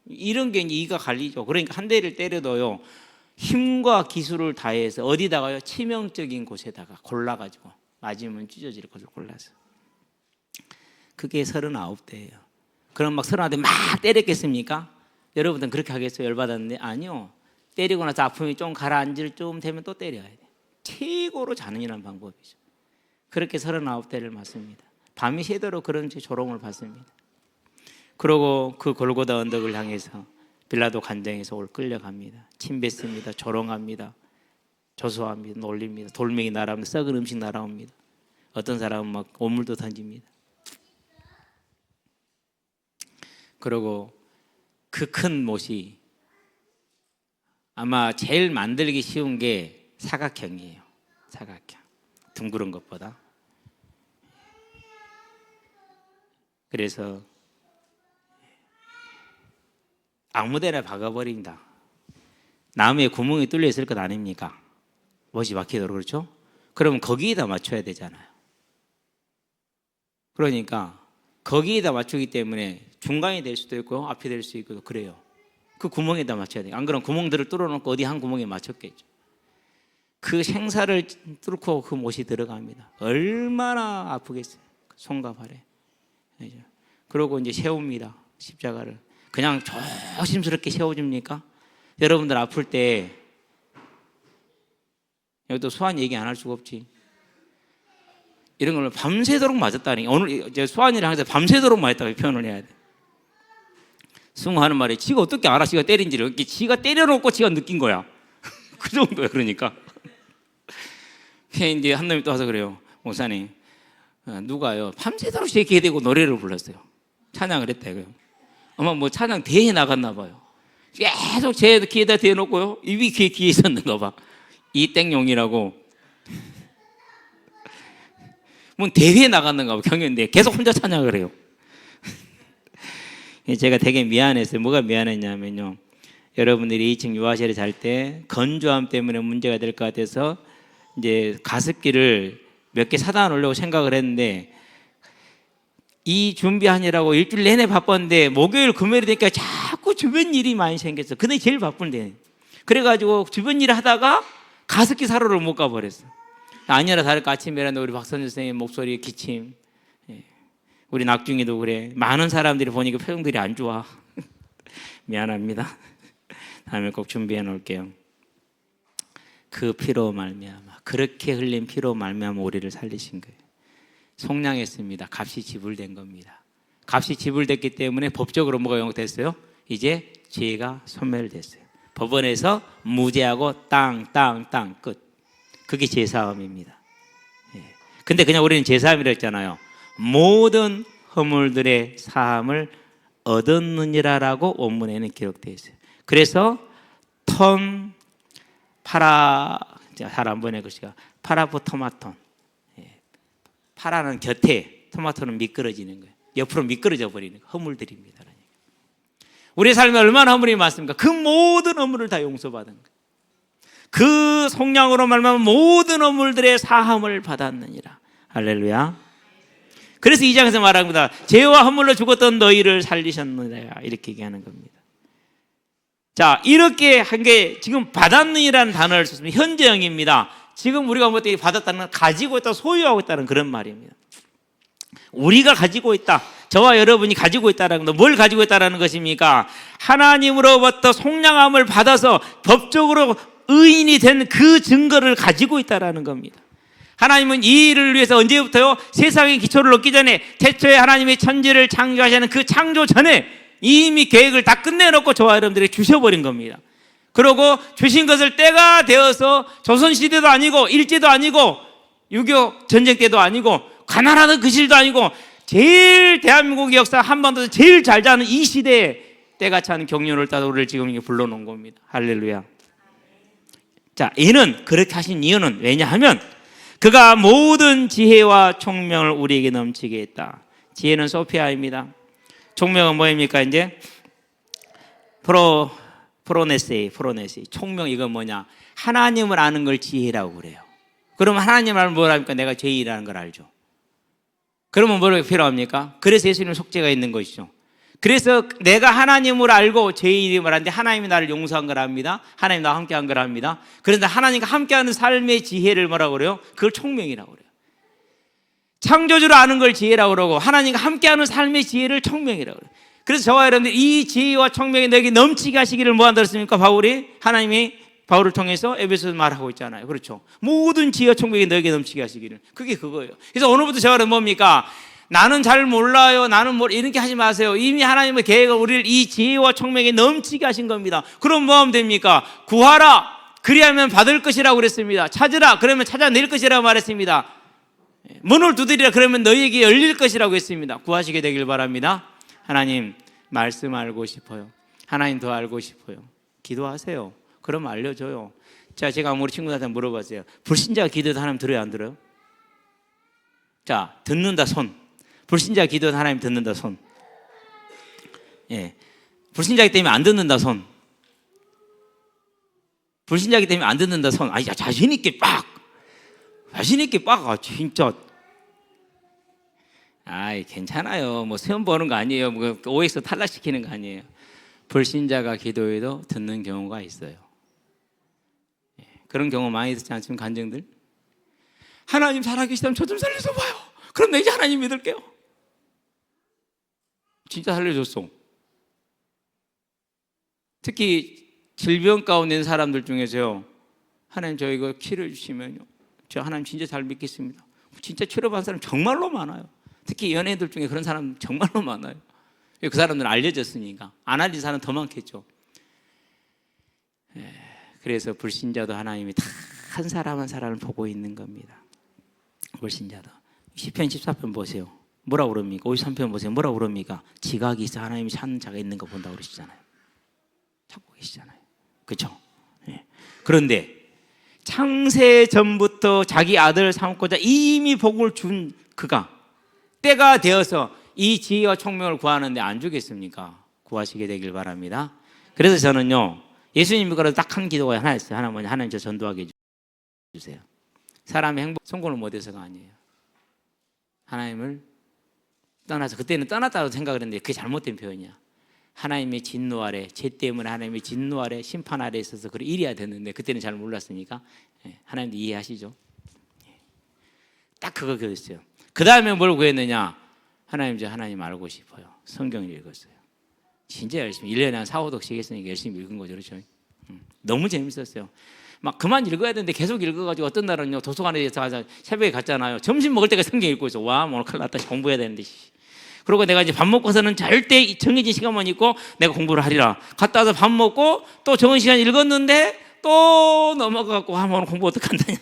이런 게 이가 갈리죠. 그러니까 한 대를 때려도요 힘과 기술을 다해서 어디다가요? 치명적인 곳에다가 골라가지고 맞으면 찢어질 것을 골라서. 그게 39대예요. 그럼 막 39대 막 때렸겠습니까? 여러분들은 그렇게 하겠어요? 열받았는데 아니요. 때리고 나서 아픔이 좀 가라앉을 좀 되면 또 때려야 돼. 최고로 잔인한 방법이죠. 그렇게 39대를 맞습니다. 밤이 새도록 그런 조롱을 받습니다. 그러고 그 골고다 언덕을 향해서 빌라도 관장에서 올 끌려갑니다. 침 뱉습니다. 조롱합니다. 조소합니다. 놀립니다. 돌멩이 날아옵니다. 썩은 음식 날아옵니다. 어떤 사람은 막 오물도 던집니다. 그리고 그 큰 못이 아마 제일 만들기 쉬운 게 사각형이에요. 사각형. 둥그런 것보다. 그래서 아무데나 박아버린다. 나무에 구멍이 뚫려 있을 것 아닙니까? 못이 막히도록, 그렇죠? 그러면 거기에다 맞춰야 되잖아요. 그러니까 거기에다 맞추기 때문에 중간이 될 수도 있고 앞이 될 수 있고 그래요. 그 구멍에다 맞춰야 돼요. 안 그러면 구멍들을 뚫어놓고 어디 한 구멍에 맞췄겠죠. 그 생사를 뚫고 그 못이 들어갑니다. 얼마나 아프겠어요. 손과 발에. 그러고 이제 세웁니다. 십자가를. 그냥 조심스럽게 세워줍니까? 여러분들 아플 때 여기도 수환 얘기 안 할 수가 없지. 이런 걸 밤새도록 맞았다니. 오늘 이제 수환이랑 항상 밤새도록 맞았다고 표현을 해야 돼. 승우하는 말에 지가 어떻게 알아? 지가 때린지를. 이렇게 지가 때려놓고 지가 느낀 거야. 그 정도야. 그러니까. 이제 한 놈이 또 와서 그래요. 목사님, 누가요? 밤새도록 제 귀에 대고 노래를 불렀어요. 찬양을 했다 이거요. 아마 뭐 찬양 대회에 나갔나 봐요. 계속 제 귀에다 대놓고요. 입이 귀에 있었는가 봐. 이 땡용이라고. 뭐 대회에 나갔는가 봐. 경연대회. 계속 혼자 찬양을 해요. 제가 되게 미안했어요. 뭐가 미안했냐면요. 여러분들이 2층 유아실에 잘 때 건조함 때문에 문제가 될 것 같아서 이제 가습기를 몇 개 사다 놓으려고 생각을 했는데 이 준비하느라고 일주일 내내 바빴는데 목요일 금요일이 되니까 자꾸 주변 일이 많이 생겼어. 근데 제일 바쁜데 그래가지고 주변 일을 하다가 가습기 사러를 못 가버렸어. 아니라 다를까 아침에 일어나 우리 박선주 선생님 목소리 기침, 우리 낙중이도 그래. 많은 사람들이 보니까 표정들이 안 좋아. 미안합니다. 다음에 꼭 준비해 놓을게요. 그 피로 말미암아, 그렇게 흘린 피로 말미암아 우리를 살리신 거예요. 속량했습니다. 값이 지불된 겁니다. 값이 지불됐기 때문에 법적으로 뭐가 영역됐어요? 이제 죄가 소멸됐어요. 법원에서 무죄하고 땅 끝. 그게 제사함입니다. 근데 그냥 우리는 제사함이라 했잖아요. 모든 허물들의 사함을 얻었느니라라고 원문에는 기록되어 있어요. 그래서 잘 안 보내 글씨가 파라포토마톤. 파라는 곁에, 토마토는 미끄러지는 거예요. 옆으로 미끄러져 버리는 거예요. 허물들입니다. 우리의 삶에 얼마나 허물이 많습니까? 그 모든 허물을 다 용서받은 거예요. 그 속량으로 말미암아 모든 허물들의 사함을 받았느니라. 할렐루야. 그래서 이 장에서 말합니다. 죄와 허물로 죽었던 너희를 살리셨느니라. 이렇게 얘기하는 겁니다. 자, 이렇게 한 게 지금 받았느니라는 단어를 썼습니다. 현재형입니다. 지금 우리가 뭐 받았다는 건 가지고 있다, 소유하고 있다는 그런 말입니다. 우리가 가지고 있다. 저와 여러분이 가지고 있다는 건 뭘 가지고 있다는 것입니까? 하나님으로부터 속량함을 받아서 법적으로 의인이 된 그 증거를 가지고 있다는 겁니다. 하나님은 이 일을 위해서 언제부터요? 세상의 기초를 놓기 전에 태초에 하나님의 천지를 창조하시는 그 창조 전에 이미 계획을 다 끝내놓고 저와 여러분들에게 주셔버린 겁니다. 그러고 주신 것을 때가 되어서 조선시대도 아니고 일제도 아니고 6.25 전쟁 때도 아니고 가난하던 그 시절도 아니고 제일 대한민국 역사 한반도에서 제일 잘 자는 이 시대에 때가 찬 경륜을 따라 우리를 지금 불러놓은 겁니다. 할렐루야. 자, 이는 그렇게 하신 이유는 왜냐하면 그가 모든 지혜와 총명을 우리에게 넘치게 했다. 지혜는 소피아입니다. 총명은 뭐입니까? 이제 프로네세이. 총명 이건 뭐냐? 하나님을 아는 걸 지혜라고 그래요. 그러면 하나님을 알면 뭘 합니까? 내가 죄인이라는 걸 알죠. 그러면 뭐가 필요합니까? 그래서 예수님 속죄가 있는 것이죠. 그래서 내가 하나님을 알고 죄인임을 하는데 하나님이 나를 용서한 걸 압니다. 하나님 나와 함께 한 걸 압니다. 그런데 하나님과 함께하는 삶의 지혜를 뭐라고 그래요? 그걸 총명이라고 그래요. 창조주를 아는 걸 지혜라고 그러고 하나님과 함께하는 삶의 지혜를 총명이라고 그래요. 그래서 저와 여러분들 이 지혜와 총명이 너에게 넘치게 하시기를 뭐 한다랬습니까? 하나님이 바울을 통해서 에베소서 말하고 있잖아요. 그렇죠. 모든 지혜와 총명이 너에게 넘치게 하시기를. 그게 그거예요. 그래서 오늘부터 저와 여러분 뭡니까? 나는 잘 몰라요. 나는 이렇게 하지 마세요. 이미 하나님의 계획을 우리를 이 지혜와 총명에 넘치게 하신 겁니다. 그럼 뭐 하면 됩니까? 구하라. 그리하면 받을 것이라고 그랬습니다. 찾으라. 그러면 찾아낼 것이라고 말했습니다. 문을 두드리라. 그러면 너희에게 열릴 것이라고 했습니다. 구하시게 되길 바랍니다. 하나님 말씀 알고 싶어요. 하나님 더 알고 싶어요. 기도하세요. 그럼 알려줘요. 자, 제가 우리 친구들한테 물어봤어요. 불신자가 기도해도 하나님 들어요, 안 들어요? 자, 듣는다 손. 불신자가 기도해도 하나님 듣는다 손. 예, 불신자이기 때문에 안 듣는다 손. 불신자이기 때문에 안 듣는다 손. 아니, 자신 있게 빡. 자신 있게 빡. 아, 진짜. 아이, 괜찮아요. 뭐 시험 보는 거 아니에요. 뭐 OX 탈락시키는 거 아니에요. 불신자가 기도해도 듣는 경우가 있어요. 예, 그런 경우 많이 있지 않습니까? 간증들. 하나님 살아계시다면 저 좀 살려줘 봐요. 그럼 내가 이제 하나님 믿을게요. 진짜 살려줬어. 특히 질병 가운데 있는 사람들 중에서요, 하나님 저 이거 치료해 주시면요, 저 하나님 진짜 잘 믿겠습니다. 진짜 치료받은 사람 정말로 많아요. 특히 연예인들 중에 그런 사람 정말로 많아요. 그 사람들은 알려졌으니까. 안 알린 사람은 더 많겠죠. 그래서 불신자도 하나님이 다 한 사람 한 사람을 보고 있는 겁니다. 불신자도. 10편 14편 보세요. 뭐라고 그럽니까? 53편 보세요. 뭐라고 그럽니까? 지각이 있어 하나님이 찾는 자가 있는 거 본다고 그러시잖아요. 찾고 계시잖아요. 그렇죠? 네. 그런데 창세 전부터 자기 아들을 삼고자 이미 복을 준 그가 때가 되어서 이 지혜와 총명을 구하는데 안 주겠습니까? 구하시게 되길 바랍니다. 그래서 저는요, 예수님 믿고라도 딱 한 기도가 하나 있어요. 하나 뭐냐? 하나님 저 전도하게 해주세요. 사람의 행복 성공을 못해서가 아니에요. 하나님을 떠나서, 그때는 떠났다고 생각을 했는데 그게 잘못된 표현이야. 하나님의 진노 아래, 죄 때문에 하나님의 진노 아래, 심판 아래 있어서 그래 이래야 됐는데 그때는 잘 몰랐으니까. 하나님도 이해하시죠? 딱 그거 구했어요. 그 다음에 뭘 구했느냐? 하나님, 저 하나님 알고 싶어요. 성경을 읽었어요. 진짜 열심히 1년에 한 4, 5독씩 했으니까 열심히 읽은 거죠. 그렇죠? 너무 재밌었어요. 막 그만 읽어야 되는데 계속 읽어가지고 어떤 날은요, 도서관에서 새벽에 갔잖아요. 점심 먹을 때까지 성경 읽고 있어. 와, 오늘 큰일 났다. 공부해야 되는데. 그러고 내가 이제 밥 먹고서는 절대 정해진 시간만 있고 내가 공부를 하리라. 갔다 와서 밥 먹고 또 정한 시간 읽었는데 또 넘어가고, 아, 오늘 공부 어떻게 한다냐.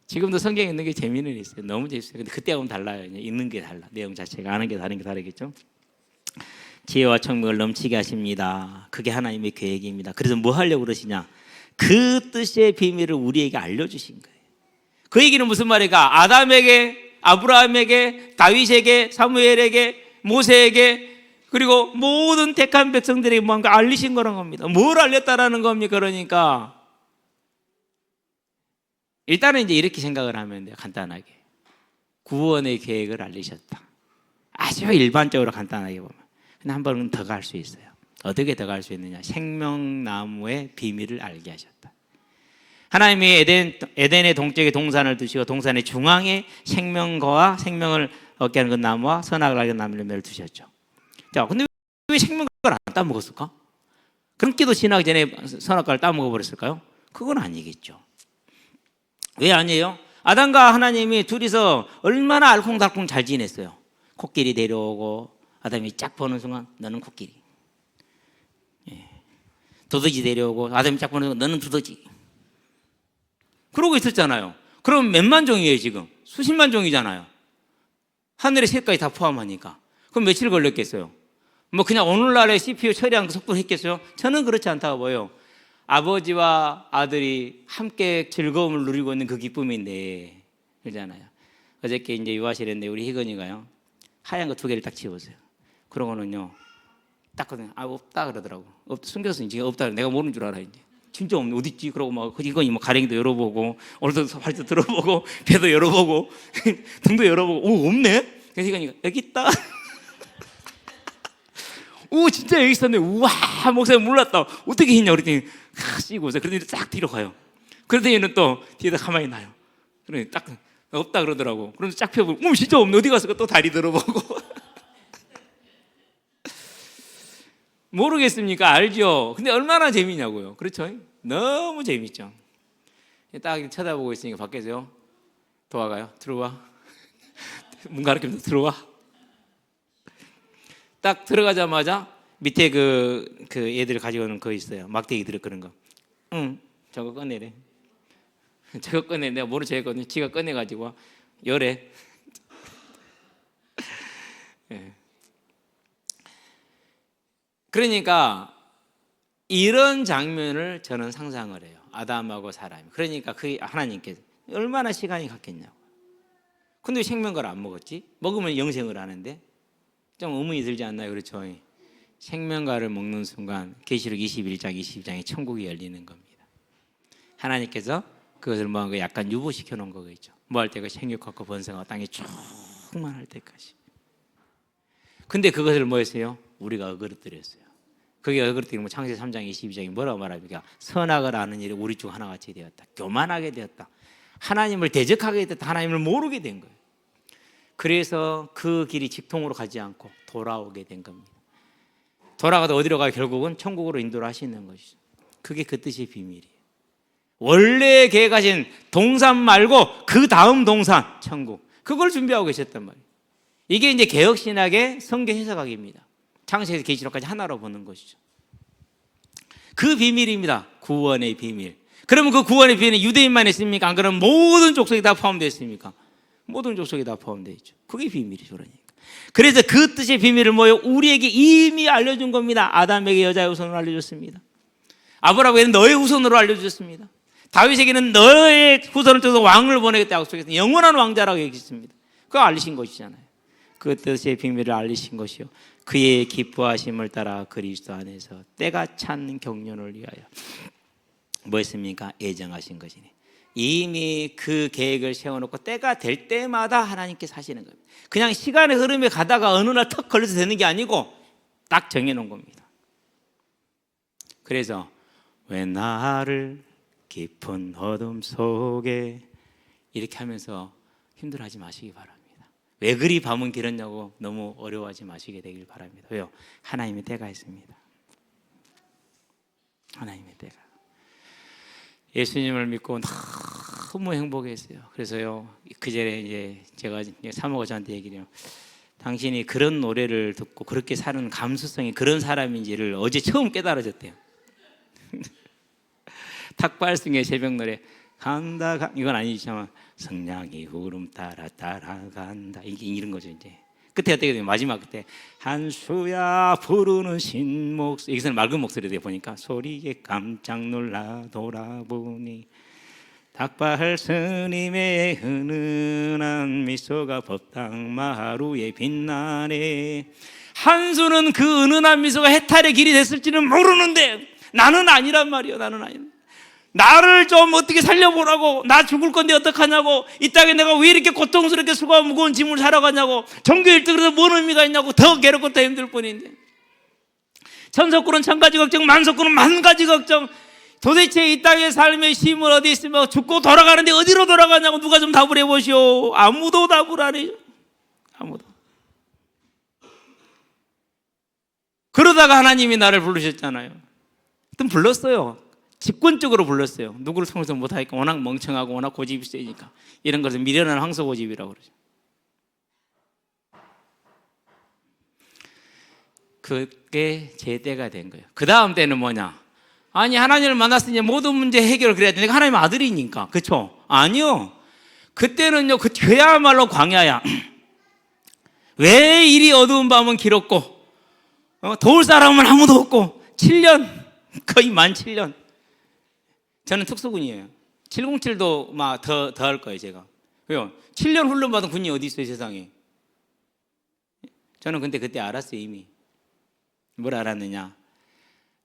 지금도 성경 읽는 게 재미는 있어요. 너무 재밌어요. 근데 그때하고는 달라요. 읽는 게 달라. 내용 자체가 아는 게 다른 게 다르겠죠. 지혜와 총명을 넘치게 하십니다. 그게 하나님의 계획입니다. 그래서 뭐 하려고 그러시냐? 그 뜻의 비밀을 우리에게 알려주신 거예요. 그 얘기는 무슨 말일까? 아담에게, 아브라함에게, 다윗에게, 사무엘에게, 모세에게, 그리고 모든 택한 백성들에게 뭔가 알리신 거란 겁니다. 뭘 알렸다라는 겁니까? 그러니까 일단은 이제 이렇게 생각을 하면 돼요. 간단하게 구원의 계획을 알리셨다. 아주 일반적으로 간단하게 보면. 근데 한 번은 더 갈 수 있어요. 어떻게 더 갈 수 있느냐? 생명나무의 비밀을 알게 하셨다. 하나님이 에덴의 동쪽에 동산을 두시고 동산의 중앙에 생명과 생명을 얻게 하는 그 나무와 선악을 알게 하는 나무 열매를 두셨죠. 자, 근데 왜 생명과를 안 따먹었을까? 그럼 기도 지나기 전에 선악과를 따먹어 버렸을까요? 그건 아니겠죠. 왜 아니에요? 아담과 하나님이 둘이서 얼마나 알콩달콩 잘 지냈어요. 코끼리 데려오고 아담이 짝 보는 순간 너는 코끼리, 두더지 데려오고 아담이 짝 보는 순간 너는 두더지. 그러고 있었잖아요. 그럼 몇만 종이에요 지금? 수십만 종이잖아요. 하늘의 새까지 다 포함하니까. 그럼 며칠 걸렸겠어요? 뭐 그냥 오늘날의 CPU 처리한 그 속도로 했겠어요? 저는 그렇지 않다고 보여요. 아버지와 아들이 함께 즐거움을 누리고 있는 그 기쁨인데, 그러잖아요. 어저께 이제 유아실인데 우리 희건이가요, 하얀 거 2개를 딱 집었어요. 그러고는요, 딱 그러더니 없다 그러더라고. 숨겨서 이제 없다. 내가 모르는 줄 알아 이제. 진짜 없네. 어디 있지? 그러고 막 희건이 뭐 가랭이도 열어보고, 오늘도 팔도 들어보고, 배도 열어보고, 등도 열어보고, 오 없네. 그래서 희건이가 여기 있다. 오 진짜 여기 있었네. 우와, 목사님 몰랐다. 어떻게 했냐 그랬더니 씌고 오세요. 그러더니 딱 뒤로 가요. 그러더니는 또 뒤에다 가만히 놔요. 그러더니 딱 없다 그러더라고. 그러면서 쫙 펴보고 진짜 없네. 어디 갔을까? 또 다리 들어보고. 모르겠습니까? 알죠. 근데 얼마나 재미냐고요. 그렇죠? 너무 재밌죠. 딱 이렇게 쳐다보고 있으니까 밖에서요. 도와가요. 들어와. 문 가리키면서 들어와. 딱 들어가자마자 밑에 그 얘들 가지고 오는 거 있어요. 막대기 들어 그런 거. 응, 저거 꺼내래. 저거 꺼내. 내가 모른 척 했거든요. 지가 꺼내가지고 열애. 예. 그러니까 이런 장면을 저는 상상을 해요. 아담하고 사람이. 그러니까 그 하나님께서 얼마나 시간이 갔겠냐고. 근데 왜 생명과를 안 먹었지? 먹으면 영생을 하는데 좀 의문이 들지 않나요? 그렇죠? 생명과를 먹는 순간 계시록 21장 22장에 천국이 열리는 겁니다. 하나님께서 그것을 뭐 약간 유보시켜 놓은 거겠죠. 뭐 할 때가 생육하고 번성하고 땅이 충만할 때까지. 근데 그것을 뭐 했어요? 우리가 어그러뜨렸어요. 그게 어그러뜨리면 창세기 3장 22장이 뭐라고 말합니까? 선악을 아는 일이 우리 중 하나같이 되었다. 교만하게 되었다. 하나님을 대적하게 되었다. 하나님을 모르게 된 거예요. 그래서 그 길이 직통으로 가지 않고 돌아오게 된 겁니다. 돌아가도 어디로 가요? 결국은 천국으로 인도를 하시는 것이죠. 그게 그 뜻의 비밀이에요. 원래 계획하신 동산 말고 그 다음 동산, 천국. 그걸 준비하고 계셨단 말이에요. 이게 이제 개혁신학의 성경 해석학입니다. 창세기에서 계시록까지 하나로 보는 것이죠. 그 비밀입니다. 구원의 비밀. 그러면 그 구원의 비밀은 유대인만 있습니까? 안 그러면 모든 족속이 다 포함되어 있습니까? 모든 족속이 다 포함되어 있죠. 그게 비밀이죠. 그러니까. 그래서 그 뜻의 비밀을 우리에게 이미 알려준 겁니다. 아담에게 여자의 후손으로 알려줬습니다. 아브라함에게는 너의 후손으로 알려주셨습니다. 다윗에게는 너의 후손을 통해서 왕을 보내겠다 약속해서 영원한 왕자라고 얘기했습니다. 그거 알리신 것이잖아요. 그 뜻의 비밀을 알리신 것이요. 그의 기뻐하심을 따라 그리스도 안에서 때가 찬 경륜을 위하여 뭐 했습니까? 예정하신 것이니. 이미 그 계획을 세워놓고 때가 될 때마다 하나님께서 하시는 겁니다. 그냥 시간의 흐름에 가다가 어느 날 턱 걸려서 되는 게 아니고 딱 정해놓은 겁니다. 그래서 왜 나를 깊은 어둠 속에 이렇게 하면서 힘들어하지 마시기 바랍니다. 왜 그리 밤은 길었냐고 너무 어려워하지 마시게 되길 바랍니다. 왜요? 하나님의 때가 있습니다. 하나님의 때가. 예수님을 믿고 너무 행복했어요. 그래서요, 그 전에 이제 제가 사모가 저한테 얘기를 해요. 당신이 그런 노래를 듣고 그렇게 사는 감수성이 그런 사람인지를 어제 처음 깨달아졌대요. 탁발승의 새벽 노래 간다 이건 아니지만 성냥이 구름 따라 따라간다 이런 거죠. 이제 끝에 어떻게 돼요? 마지막 끝에 한수야 부르는 신목소리. 여기서는 맑은 목소리를 보니까 소리에 깜짝 놀라 돌아보니 닭발 스님의 은은한 미소가 법당 마루에 빛나네. 한수는 그 은은한 미소가 해탈의 길이 됐을지는 모르는데 나는 아니란 말이에요. 나는 아니야. 나를 좀 어떻게 살려보라고. 나 죽을 건데 어떡하냐고. 이 땅에 내가 왜 이렇게 고통스럽게 수고하고 무거운 짐을 살아가냐고. 종교 1등으로 뭔 의미가 있냐고. 더 괴롭고 더 힘들 뿐인데. 천석구는 천가지 걱정, 만석구는 만가지 걱정. 도대체 이 땅의 삶의 힘은 어디 있으며 죽고 돌아가는데 어디로 돌아가냐고. 누가 좀 답을 해보시오. 아무도 답을 안 해요. 아무도. 그러다가 하나님이 나를 부르셨잖아요. 하여튼 불렀어요. 직권적으로 불렀어요. 누구를 통해서 못하니까. 워낙 멍청하고 워낙 고집이 세니까. 이런 것을 미련한 황소 고집이라고 그러죠. 그게 제 때가 된 거예요. 그 다음 때는 뭐냐? 아니 하나님을 만났으니 모든 문제 해결을 그래야 되는데 하나님 아들이니까. 그렇죠? 아니요. 그때는요. 그야말로 광야야. 왜 이리 어두운 밤은 길었고 도울 사람은 아무도 없고 7년 거의 만 7년. 저는 특수군이에요. 707도 막 더 할 거예요, 제가. 왜요? 7년 훈련받은 군이 어디 있어요, 세상에? 저는 근데 그때 알았어요, 이미. 뭘 알았느냐?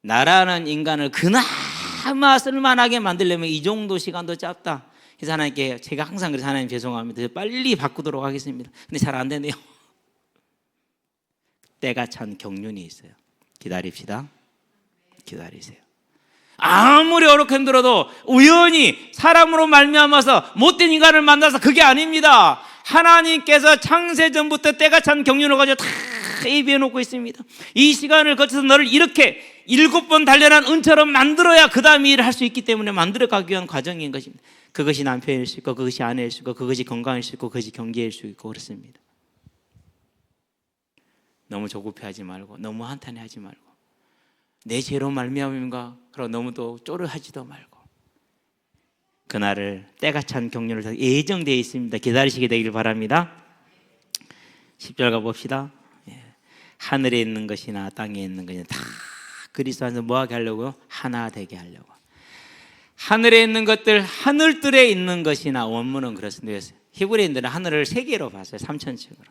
나라는 인간을 그나마 쓸만하게 만들려면 이 정도 시간도 짧다. 그래서 하나님께 제가 항상 그래서 하나님 죄송합니다. 빨리 바꾸도록 하겠습니다. 근데 잘 안 되네요. 때가 찬 경륜이 있어요. 기다립시다. 기다리세요. 아무리 어렵게 힘들어도 우연히 사람으로 말미암아서 못된 인간을 만나서 그게 아닙니다. 하나님께서 창세전부터 때가 찬 경륜을 가지고 다 예비해 놓고 있습니다. 이 시간을 거쳐서 너를 이렇게 7번 단련한 은처럼 만들어야 그 다음 일을 할 수 있기 때문에 만들어 가기 위한 과정인 것입니다. 그것이 남편일 수 있고, 그것이 아내일 수 있고, 그것이 건강일 수 있고, 그것이 경제일 수 있고 그렇습니다. 너무 조급해하지 말고, 너무 한탄해하지 말고, 내 죄로 말미암음인가? 그러고 너무 또 쪼르하지도 말고, 그날을 때가 찬 경륜을 예정되어 있습니다. 기다리시게 되길 바랍니다. 10절 가봅시다. 하늘에 있는 것이나 땅에 있는 것이나 다 그리스도 안에서 뭐하게 하려고요? 하나 되게 하려고. 하늘에 있는 것들, 하늘들에 있는 것이나, 원문은 그렇습니다. 히브리인들은 하늘을 세 개로 봤어요. 3천층으로.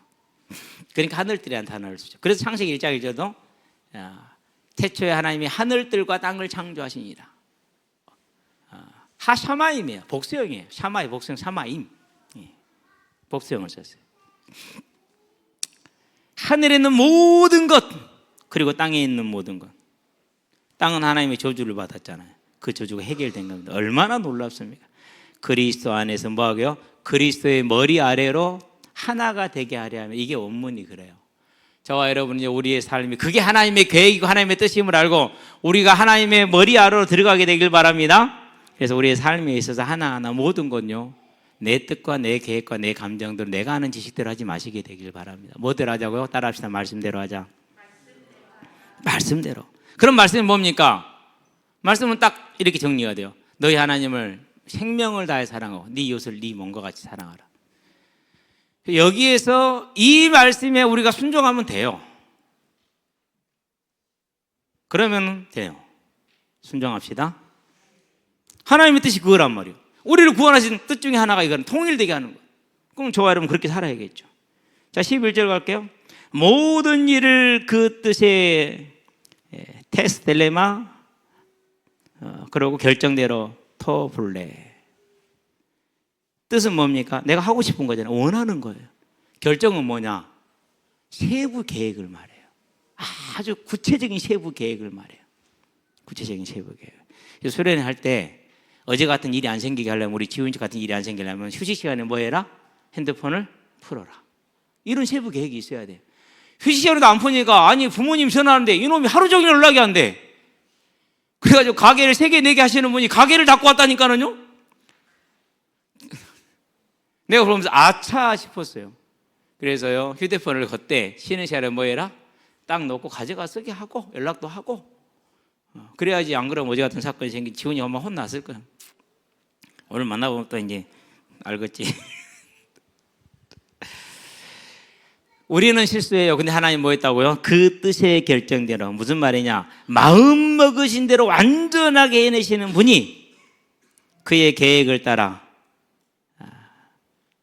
그러니까 하늘들이라는 단어를 쓰죠. 그래서 창세기 1장 1절도 태초에 하나님이 하늘들과 땅을 창조하시니라. 하샤마임이에요. 복수형이에요. 샤마의 복수형 샤마임. 복수형을 썼어요. 하늘에 있는 모든 것, 그리고 땅에 있는 모든 것. 땅은 하나님의 저주를 받았잖아요. 그 저주가 해결된 겁니다. 얼마나 놀랍습니까? 그리스도 안에서 뭐하고요? 그리스도의 머리 아래로 하나가 되게 하려 하면, 이게 원문이 그래요. 저와 여러분이 우리의 삶이 그게 하나님의 계획이고 하나님의 뜻임을 알고 우리가 하나님의 머리 아래로 들어가게 되길 바랍니다. 그래서 우리의 삶에 있어서 하나하나 모든 건요, 내 뜻과 내 계획과 내 감정대로, 내가 아는 지식대로 하지 마시게 되길 바랍니다. 뭐대로 하자고요? 따라합시다. 말씀대로 하자. 말씀대로. 그럼 말씀이 뭡니까? 말씀은 딱 이렇게 정리가 돼요. 너희 하나님을 생명을 다해 사랑하고 네 이웃을 네 몸과 같이 사랑하라. 여기에서 이 말씀에 우리가 순종하면 돼요. 그러면 돼요. 순종합시다. 하나님의 뜻이 그거란 말이에요. 우리를 구원하신 뜻 중에 하나가 이거는 통일되게 하는 거예요. 그럼 저와 여러분 그렇게 살아야겠죠. 자, 11절 갈게요. 모든 일을 그 뜻에 테스텔레마, 그리고 결정대로 토블레. 뜻은 뭡니까? 내가 하고 싶은 거잖아요. 원하는 거예요. 결정은 뭐냐? 세부 계획을 말해요. 아주 구체적인 세부 계획을 말해요. 구체적인 세부 계획. 수련회 할 때 어제 같은 일이 안 생기게 하려면, 우리 지훈이 같은 일이 안 생기려면 휴식 시간에 뭐 해라? 핸드폰을 풀어라. 이런 세부 계획이 있어야 돼요. 휴식 시간에도 안 푸니까, 아니 부모님 전화하는데 이놈이 하루 종일 연락이 안 돼. 그래가지고 가게를 3개, 4개 하시는 분이 가게를 닫고 왔다니까는요. 내가 그러면서 아차 싶었어요. 그래서요, 휴대폰을 그때 쉬는 시간에 뭐 해라? 딱 놓고 가져가 쓰게 하고 연락도 하고, 그래야지. 안 그러면 어제 같은 사건이 생긴 지훈이 엄마 혼났을 거야. 오늘 만나보면 또 이제 알겠지. 우리는 실수해요. 근데 하나님 뭐 했다고요? 그 뜻의 결정대로. 무슨 말이냐? 마음 먹으신 대로 완전하게 해내시는 분이 그의 계획을 따라,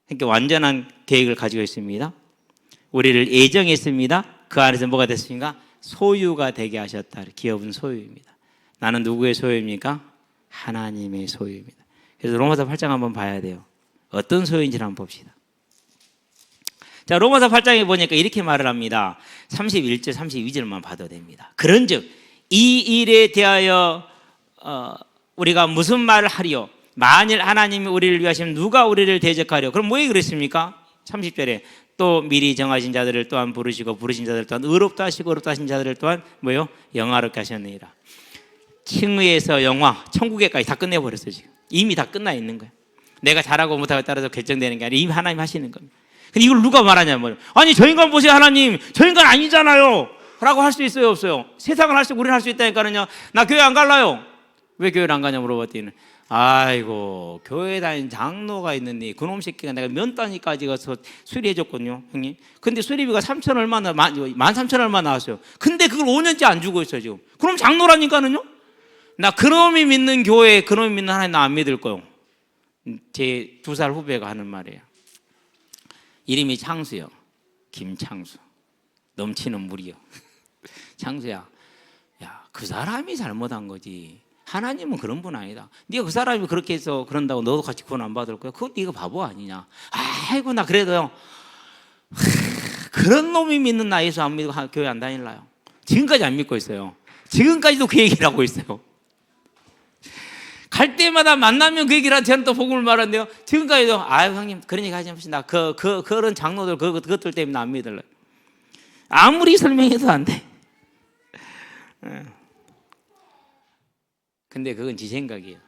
그러니까 완전한 계획을 가지고 있습니다. 우리를 예정했습니다. 그 안에서 뭐가 됐습니까? 소유가 되게 하셨다. 기업은 소유입니다. 나는 누구의 소유입니까? 하나님의 소유입니다. 그래서 로마서 8장 한번 봐야 돼요. 어떤 소유인지를 한번 봅시다. 자, 로마서 8장에 보니까 이렇게 말을 합니다. 31절, 32절만 봐도 됩니다. 그런즉 이 일에 대하여 우리가 무슨 말을 하리요? 만일 하나님이 우리를 위하시면 누가 우리를 대적하려? 그럼 뭐에 그랬습니까? 30절에 또 미리 정하신 자들을 또한 부르시고 부르신 자들 또한 의롭다 하시고 의롭다 하신 자들을 또한 뭐요? 영화롭게 하셨느니라. 칭의에서 영화, 천국에까지 다 끝내버렸어요. 지금 이미 다 끝나 있는 거예요. 내가 잘하고 못하고에 따라서 결정되는 게 아니라 이미 하나님 하시는 겁니다. 근데 이걸 누가 말하냐면, 아니 저 인간 보세요 하나님, 저 인간 아니잖아요 라고 할 수 있어요 없어요? 세상을 할 수, 우리는 할 수 있다니까요. 나 교회 안 갈라요. 왜 교회를 안 가냐 물어봤더니, 아이고 교회 다니는 장로가 있는데 그놈 새끼가 내가 면 단위까지 가서 수리해줬거든요 형님. 근데 수리비가 3천 얼마나, 13,000 얼마 나왔어요. 근데 그걸 5년째 안 주고 있어요 지금. 그럼 장로라니까는요. 나 그놈이 믿는 교회, 그놈이 믿는 하나님 나 안 믿을 거요. 제 2살 후배가 하는 말이에요. 이름이 창수요. 김창수. 넘치는 물이요. 창수야, 야, 그 사람이 잘못한 거지. 하나님은 그런 분 아니다. 네가 그 사람이 그렇게 해서 그런다고 너도 같이 구원 안 받을 거야? 그거 네가 바보 아니냐? 아이고 나 그래도요. 그런 놈이 믿는 나 예수 안 믿고 교회 안 다닐라요. 지금까지 안 믿고 있어요. 지금까지도 그 얘기를 하고 있어요. 갈 때마다 만나면 그 얘기를 저는 또 복음을 말하는데요. 지금까지도 아유 형님 그런 얘기 하지 마십시다. 그런 장로들 그것들 때문에 안 믿을래. 아무리 설명해도 안 돼. 근데 그건 지 생각이에요.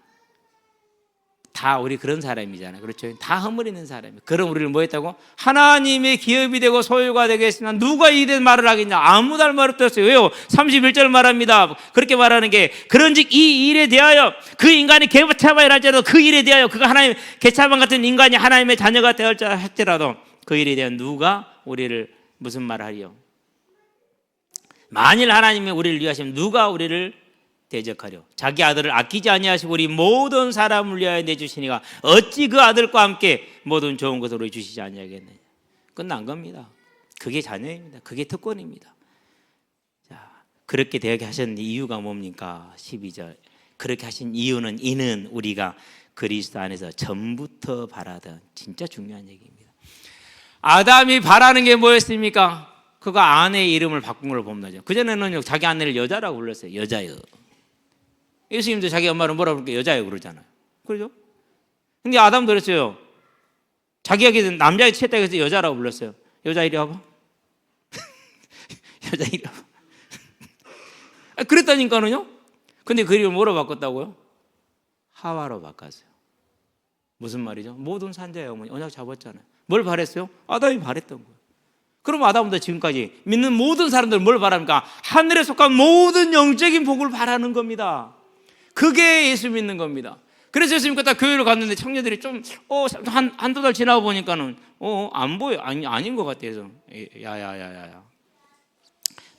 다 우리 그런 사람이잖아요. 그렇죠? 다 허물있는 사람이에요. 그럼 우리를 뭐 했다고? 하나님의 기업이 되고 소유가 되겠으나 누가 이런 말을 하겠냐? 아무도 할 말 없었어요. 왜요? 31절 말합니다. 그렇게 말하는 게 그런즉 이 일에 대하여 그 인간이 개차반이라 할지라도 그 일에 대하여 그가 하나님 개차반 같은 인간이 하나님의 자녀가 되었자 할지라도 그 일에 대한 누가 우리를 무슨 말을 하리요? 만일 하나님이 우리를 위하시면 누가 우리를 대적하려? 자기 아들을 아끼지 아니하시고 우리 모든 사람을 위하여 내주시니가 어찌 그 아들과 함께 모든 좋은 것을 우리 주시지 아니하겠느냐? 끝난 겁니다. 그게 자녀입니다. 그게 특권입니다. 자, 그렇게 되게 하신 이유가 뭡니까? 12절. 그렇게 하신 이유는 이는 우리가 그리스도 안에서 전부터 바라던, 진짜 중요한 얘기입니다. 아담이 바라는 게 뭐였습니까? 그가 아내의 이름을 바꾼 걸 봅니다. 그전에는 자기 아내를 여자라고 불렀어요. 여자여. 예수님도 자기 엄마를 뭐라고 부르니까 여자여 그러잖아요. 그렇죠? 근데 아담도 그랬어요. 자기에게 남자의 취했다고 해서 여자라고 불렀어요. 여자 이리 와봐. 여자 이리 와봐. 그랬다니까는요. 근데 그 이름을 뭐로 바꿨다고요? 하와로 바꿨어요. 무슨 말이죠? 모든 산자의 어머니 언약 잡았잖아요. 뭘 바랬어요? 아담이 바랬던 거예요. 그럼 아담도 지금까지 믿는 모든 사람들은 뭘 바랍니까? 하늘에 속한 모든 영적인 복을 바라는 겁니다. 그게 예수 믿는 겁니다. 그래서 예수님 딱 교회를 갔는데 청년들이 좀 한두 달 지나고 보니까는 안 보여. 아닌 것 같아서 야야야야야.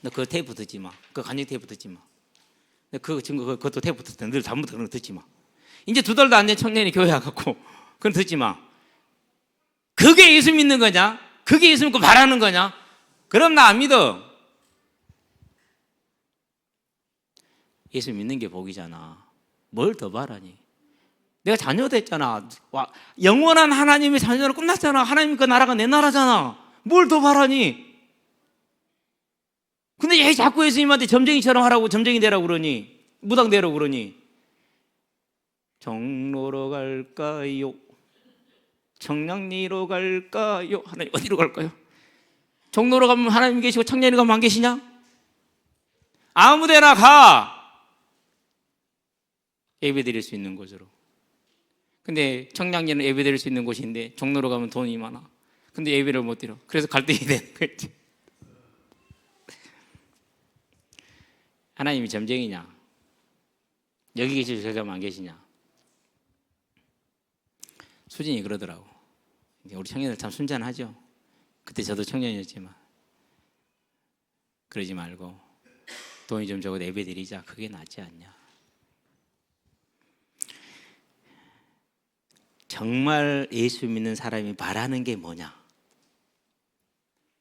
너 그 테이프 듣지 마. 그 간증 테이프 듣지 마. 그 친구 그것도 테이프 듣을 때 늘 잘못 그런 거 듣지 마. 이제 2달도 안 된 청년이 교회 와갖고 그건 듣지 마. 그게 예수 믿는 거냐? 그게 예수 믿고 바라는 거냐? 그럼 나 안 믿어. 예수 믿는 게 복이잖아. 뭘 더 바라니? 내가 자녀 됐잖아. 영원한 하나님의 자녀로 끝났잖아. 하나님 그 나라가 내 나라잖아. 뭘 더 바라니? 근데 얘 자꾸 예수님한테 점쟁이처럼 하라고 점쟁이 되라고 그러니, 무당 되라고 그러니. 종로로 갈까요? 청량리로 갈까요? 하나님 어디로 갈까요? 종로로 가면 하나님 계시고 청량리 가면 안 계시냐? 아무 데나 가. 예배 드릴 수 있는 곳으로. 근데 청량리는 예배 드릴 수 있는 곳인데 종로로 가면 돈이 많아. 근데 예배를 못 드려. 그래서 갈등이 되는 거지. 하나님이 점쟁이냐? 여기 계시고 저기 가면 안 계시냐? 수진이 그러더라고. 우리 청년들 참 순전하죠. 그때 저도 청년이었지만 그러지 말고 돈이 좀 적어도 예배 드리자. 그게 낫지 않냐? 정말 예수 믿는 사람이 바라는 게 뭐냐?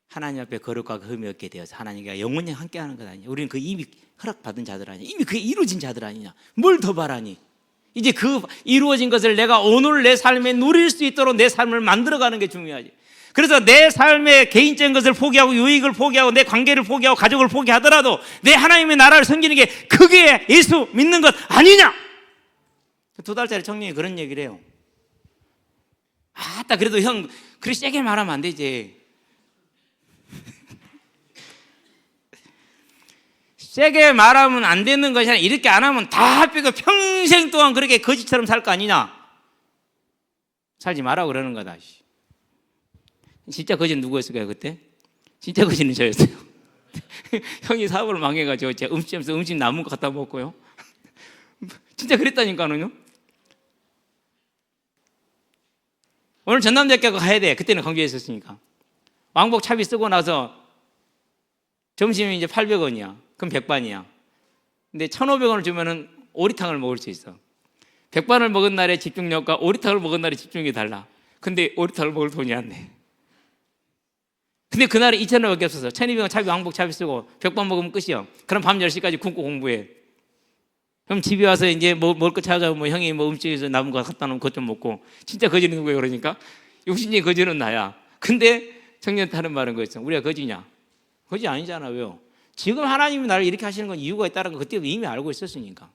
하나님 앞에 거룩과 흠이 없게 되어서 하나님과 영원히 함께하는 것 아니냐? 우리는 그 이미 허락받은 자들 아니냐? 이미 그게 이루어진 자들 아니냐? 뭘 더 바라니? 이제 그 이루어진 것을 내가 오늘 내 삶에 누릴 수 있도록 내 삶을 만들어가는 게 중요하지. 그래서 내 삶의 개인적인 것을 포기하고 유익을 포기하고 내 관계를 포기하고 가족을 포기하더라도 내 하나님의 나라를 섬기는 게 그게 예수 믿는 것 아니냐? 2달짜리 청년이 그런 얘기를 해요. 아따 그래도 형 그리 세게 말하면 안 되지. 세게 말하면 안 되는 것이 아니라 이렇게 안 하면 다 빼고 평생 동안 그렇게 거지처럼 살 거 아니냐? 살지 마라 그러는 거다. 진짜 거지는 누구였을까요 그때? 진짜 거지는 저였어요. 형이 사업을 망해가지고 제가 음식 남은 거 갖다 먹고요. 진짜 그랬다니까요. 오늘 전남대학교 가야 돼. 그때는 광주에 있었으니까. 왕복 차비 쓰고 나서 점심이 이제 800원이야. 그럼 100반이야. 근데 1,500원을 주면은 오리탕을 먹을 수 있어. 100반을 먹은 날의 집중력과 오리탕을 먹은 날의 집중력이 달라. 근데 오리탕을 먹을 돈이 안 돼. 근데 그날에 2,000원밖에 없었어. 1,200원 차비 왕복 차비 쓰고 100반 먹으면 끝이야. 그럼 밤 10시까지 굶고 공부해. 그럼 집에 와서 이제 먹을 거 찾아가고 뭐 형이 뭐 음식에서 남은 거 갖다 놓으면 그것 좀 먹고. 진짜 거지는 누구예요 그러니까? 육신이 거지는 나야. 근데 청년한테 하는 말은 그랬어. 우리가 거지냐? 거지 아니잖아. 왜요? 지금 하나님이 나를 이렇게 하시는 건 이유가 있다는 거 그때 이미 알고 있었으니까.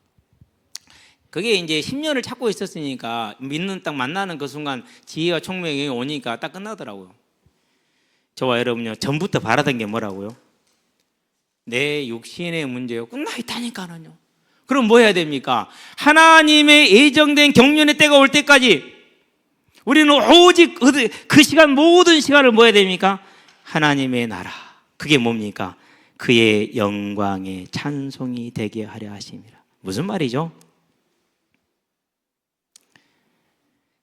그게 이제 10년을 찾고 있었으니까 믿는 딱 만나는 그 순간 지혜와 총명이 오니까 딱 끝나더라고요. 저와 여러분요 전부터 바라던 게 뭐라고요? 내 육신의 문제요. 끝나 있다니까는요. 그럼 뭐 해야 됩니까? 하나님의 예정된 경륜의 때가 올 때까지 우리는 오직 그 시간, 모든 시간을 뭐 해야 됩니까? 하나님의 나라. 그게 뭡니까? 그의 영광의 찬송이 되게 하려 하심이라. 무슨 말이죠?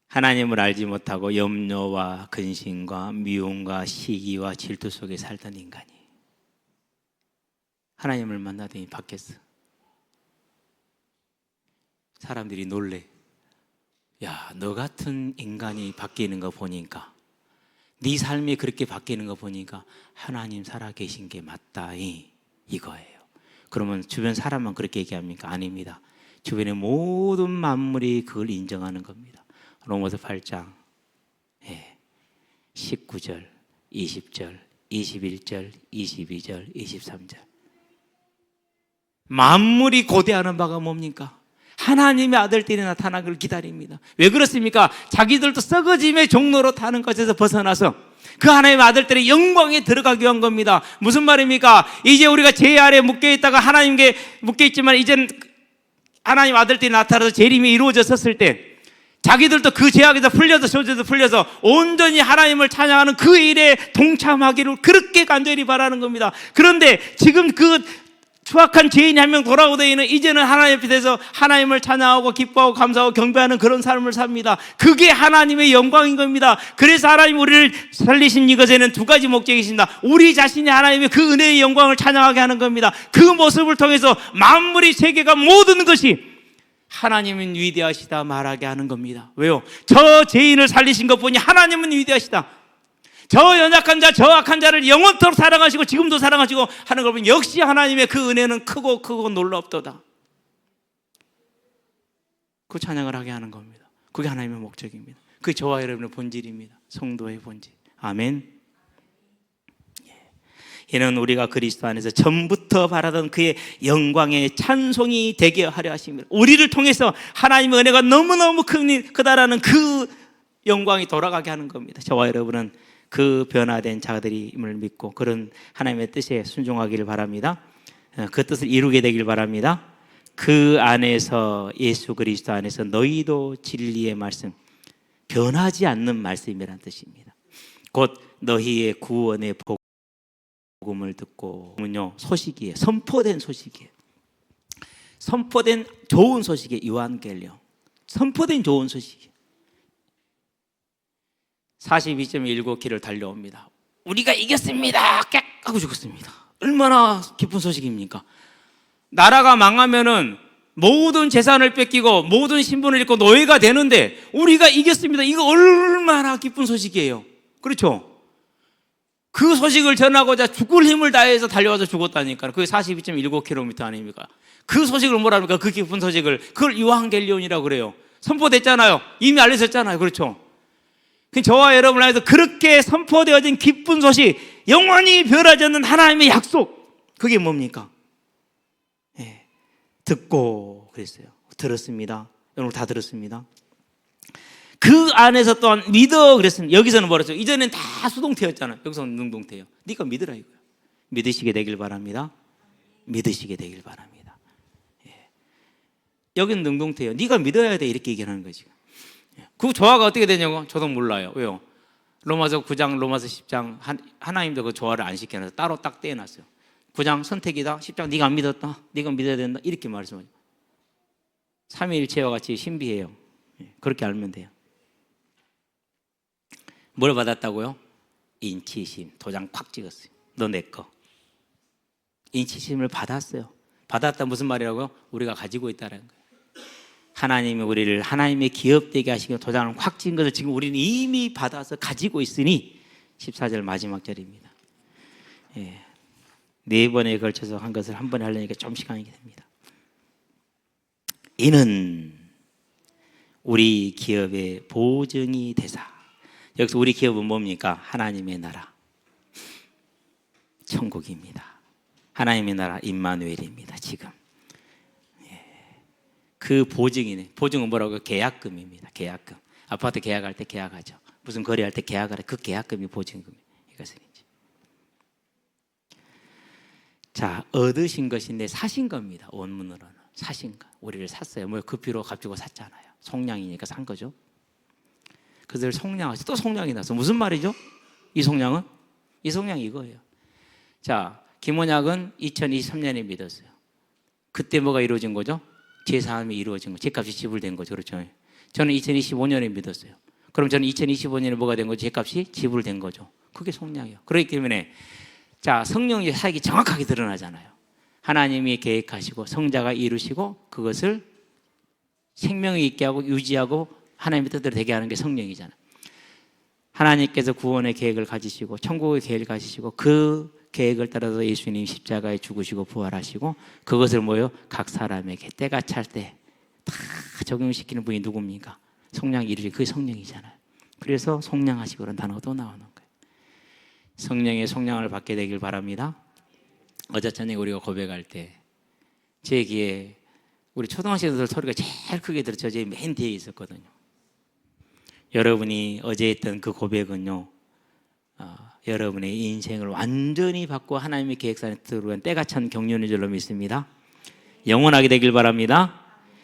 하나님을 알지 못하고 염려와 근심과 미움과 시기와 질투 속에 살던 인간이 하나님을 만나더니 바뀌었어. 사람들이 놀래. 야, 너 같은 인간이 바뀌는 거 보니까, 네 삶이 그렇게 바뀌는 거 보니까 하나님 살아계신 게 맞다, 이거예요. 그러면 주변 사람만 그렇게 얘기합니까? 아닙니다. 주변의 모든 만물이 그걸 인정하는 겁니다. 로마서 8장 19절, 20절, 21절, 22절, 23절. 만물이 고대하는 바가 뭡니까? 하나님의 아들들이 나타나기를 기다립니다. 왜 그렇습니까? 자기들도 썩어짐의 종로로 타는 것에서 벗어나서 그 하나님의 아들들의 영광에 들어가기 위한 겁니다. 무슨 말입니까? 이제 우리가 죄 아래 묶여있다가 하나님께 묶여있지만 이제는 하나님 아들들이 나타나서 재림이 이루어졌을 때 자기들도 그 죄악에서 풀려서 저주에서 풀려서 온전히 하나님을 찬양하는 그 일에 동참하기를 그렇게 간절히 바라는 겁니다. 그런데 지금 그 추악한 죄인이 한 명 돌아오더니는 이제는 하나님 앞에서 하나님을 찬양하고 기뻐하고 감사하고 경배하는 그런 삶을 삽니다. 그게 하나님의 영광인 겁니다. 그래서 하나님 우리를 살리신 이것에는 두 가지 목적이 있습니다. 우리 자신이 하나님의 그 은혜의 영광을 찬양하게 하는 겁니다. 그 모습을 통해서 만물이 세계가 모든 것이 하나님은 위대하시다 말하게 하는 겁니다. 왜요? 저 죄인을 살리신 것 보니 하나님은 위대하시다. 저 연약한 자, 저 악한 자를 영원토록 사랑하시고 지금도 사랑하시고 하는 걸 보면 역시 하나님의 그 은혜는 크고 크고 놀랍도다. 그 찬양을 하게 하는 겁니다. 그게 하나님의 목적입니다. 그게 저와 여러분의 본질입니다. 성도의 본질. 아멘. 이는 우리가 그리스도 안에서 전부터 바라던 그의 영광의 찬송이 되게 하려 하십니다. 우리를 통해서 하나님의 은혜가 너무너무 크다라는 그 영광이 돌아가게 하는 겁니다. 저와 여러분은 그 변화된 자들임을 믿고 그런 하나님의 뜻에 순종하기를 바랍니다. 그 뜻을 이루게 되길 바랍니다. 그 안에서, 예수 그리스도 안에서 너희도 진리의 말씀, 변하지 않는 말씀이라는 뜻입니다. 곧 너희의 구원의 복음을 듣고, 소식이에요. 선포된 소식이에요. 선포된 좋은 소식이에요. 요한계시록. 선포된 좋은 소식이에요. 42.19km를 달려옵니다. 우리가 이겼습니다. 깍 하고 죽었습니다. 얼마나 기쁜 소식입니까? 나라가 망하면은 모든 재산을 뺏기고 모든 신분을 잃고 노예가 되는데 우리가 이겼습니다. 이거 얼마나 기쁜 소식이에요. 그렇죠? 그 소식을 전하고자 죽을 힘을 다해서 달려와서 죽었다니까. 그게 42.19km 아닙니까? 그 소식을 뭐랍니까? 그 기쁜 소식을. 그걸 요한계시록이라고 그래요. 선포됐잖아요. 이미 알려졌잖아요. 그렇죠? 저와 여러분을 위해서 그렇게 선포되어진 기쁜 소식, 영원히 변하지 않는 하나님의 약속, 그게 뭡니까? 듣고 그랬어요. 들었습니다. 여러분 다 들었습니다. 그 안에서 또한 믿어 그랬습니다. 여기서는 뭐랬죠? 이전엔 다 수동태였잖아요. 여기서는 능동태예요. 네가 믿으라 이거예요. 믿으시게 되길 바랍니다. 믿으시게 되길 바랍니다. 여기는 능동태예요. 네가 믿어야 돼 이렇게 얘기하는 거지. 그 조화가 어떻게 되냐고? 저도 몰라요. 왜요? 로마서 9장, 로마서 10장 하나님도 그 조화를 안 시켜놔서 따로 딱 떼어놨어요. 9장 선택이다. 10장 네가 안 믿었다. 네가 믿어야 된다. 이렇게 말씀하죠. 삼위일체와 같이 신비해요. 그렇게 알면 돼요. 뭘 받았다고요? 인치심. 도장 콱 찍었어요. 너 내 거. 인치심을 받았어요. 받았다 무슨 말이라고요? 우리가 가지고 있다는 거예요. 하나님이 우리를 하나님의 기업되게 하시고 도장을 확 찍은 것을 지금 우리는 이미 받아서 가지고 있으니 14절 마지막 절입니다. 네 번에 걸쳐서 한 것을 한 번에 하려니까 좀 시간이 됩니다. 이는 우리 기업의 보증이 되사. 여기서 우리 기업은 뭡니까? 하나님의 나라, 천국입니다. 하나님의 나라 임마누엘입니다. 지금 그 보증이네. 보증은 뭐라고요? 계약금입니다. 계약금. 아파트 계약할 때 계약하죠. 무슨 거래할 때 계약하래. 그 계약금이 보증금이에요. 이것은 이제 자 얻으신 것인데 사신 겁니다. 원문으로는 사신가 우리를 샀어요. 뭐 그 피로 값주고 샀잖아요. 속량이니까 산 거죠. 그들 속량하시 또 속량이 나서 무슨 말이죠? 이 속량은? 이 속량이 이거예요. 자, 김원약은 2023년에 믿었어요. 그때 뭐가 이루어진 거죠? 제사함이 이루어진 거, 제값이 지불된 거죠. 그렇죠? 저는 2025년에 믿었어요. 그럼 저는 2025년에 뭐가 된 거죠? 제값이 지불된 거죠. 그게 속량이에요. 그렇기 때문에 자, 성령의 사역이 정확하게 드러나잖아요. 하나님이 계획하시고 성자가 이루시고 그것을 생명이 있게 하고 유지하고 하나님의 뜻대로 되게 하는 게 성령이잖아요. 하나님께서 구원의 계획을 가지시고 천국의 계획을 가지시고 그 계획을 따라서 예수님 십자가에 죽으시고 부활하시고 그것을 뭐요? 각 사람에게 때가 찰 때 다 적용시키는 분이 누굽니까? 성령 이루시 그게 성령이잖아요. 그래서 성령하시고 그런 단어가 또 나오는 거예요. 성령의 성령을 받게 되길 바랍니다. 어제 저녁에 우리가 고백할 때 제 귀에 우리 초등학생들 소리가 제일 크게 들었죠. 제 맨 뒤에 있었거든요. 여러분이 어제 했던 그 고백은요, 여러분의 인생을 완전히 바꿔 하나님의 계획상에 들어온 때가 찬 경륜인 줄로 믿습니다. 영원하게 되길 바랍니다.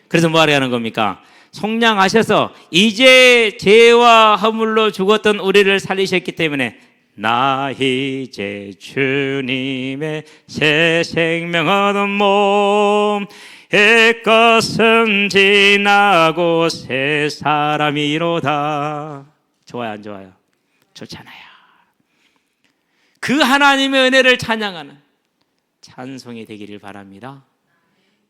그래서 뭐 하려는 겁니까? 속량하셔서 이제 죄와 허물로 죽었던 우리를 살리셨기 때문에 나 이제 주님의 새 생명 얻은 몸 이 것은 지나고 새 사람이로다. 좋아요, 안 좋아요? 좋잖아요. 그 하나님의 은혜를 찬양하는 찬송이 되기를 바랍니다.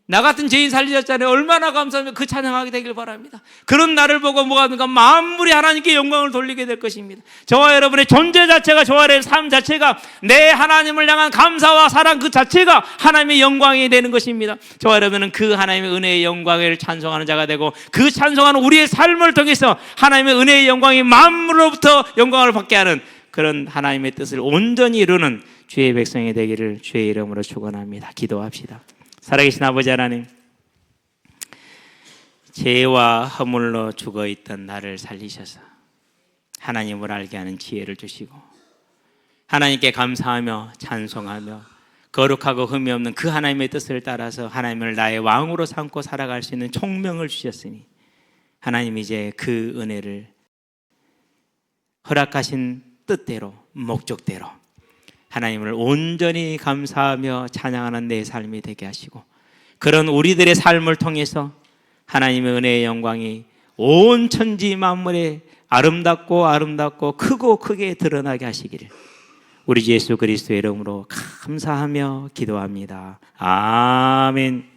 나 같은 죄인 살리셨잖아요. 얼마나 감사하며 그 찬양하게 되길 바랍니다. 그런 나를 보고 뭐가 됩니까? 만물이 하나님께 영광을 돌리게 될 것입니다. 저와 여러분의 존재 자체가, 저와 여러분의 삶 자체가 내 하나님을 향한 감사와 사랑 그 자체가 하나님의 영광이 되는 것입니다. 저와 여러분은 그 하나님의 은혜의 영광을 찬송하는 자가 되고 그 찬송하는 우리의 삶을 통해서 하나님의 은혜의 영광이 만물로부터 영광을 받게 하는 그런 하나님의 뜻을 온전히 이루는 주의 백성이 되기를 주의 이름으로 축원합니다. 기도합시다. 살아계신 아버지 하나님, 죄와 허물로 죽어있던 나를 살리셔서 하나님을 알게 하는 지혜를 주시고 하나님께 감사하며 찬송하며 거룩하고 흠이 없는 그 하나님의 뜻을 따라서 하나님을 나의 왕으로 삼고 살아갈 수 있는 총명을 주셨으니 하나님 이제 그 은혜를 허락하신 뜻대로 목적대로 하나님을 온전히 감사하며 찬양하는 내 삶이 되게 하시고 그런 우리들의 삶을 통해서 하나님의 은혜의 영광이 온 천지 만물에 아름답고 크고 크게 드러나게 하시기를 우리 주 예수 그리스도의 이름으로 감사하며 기도합니다. 아멘.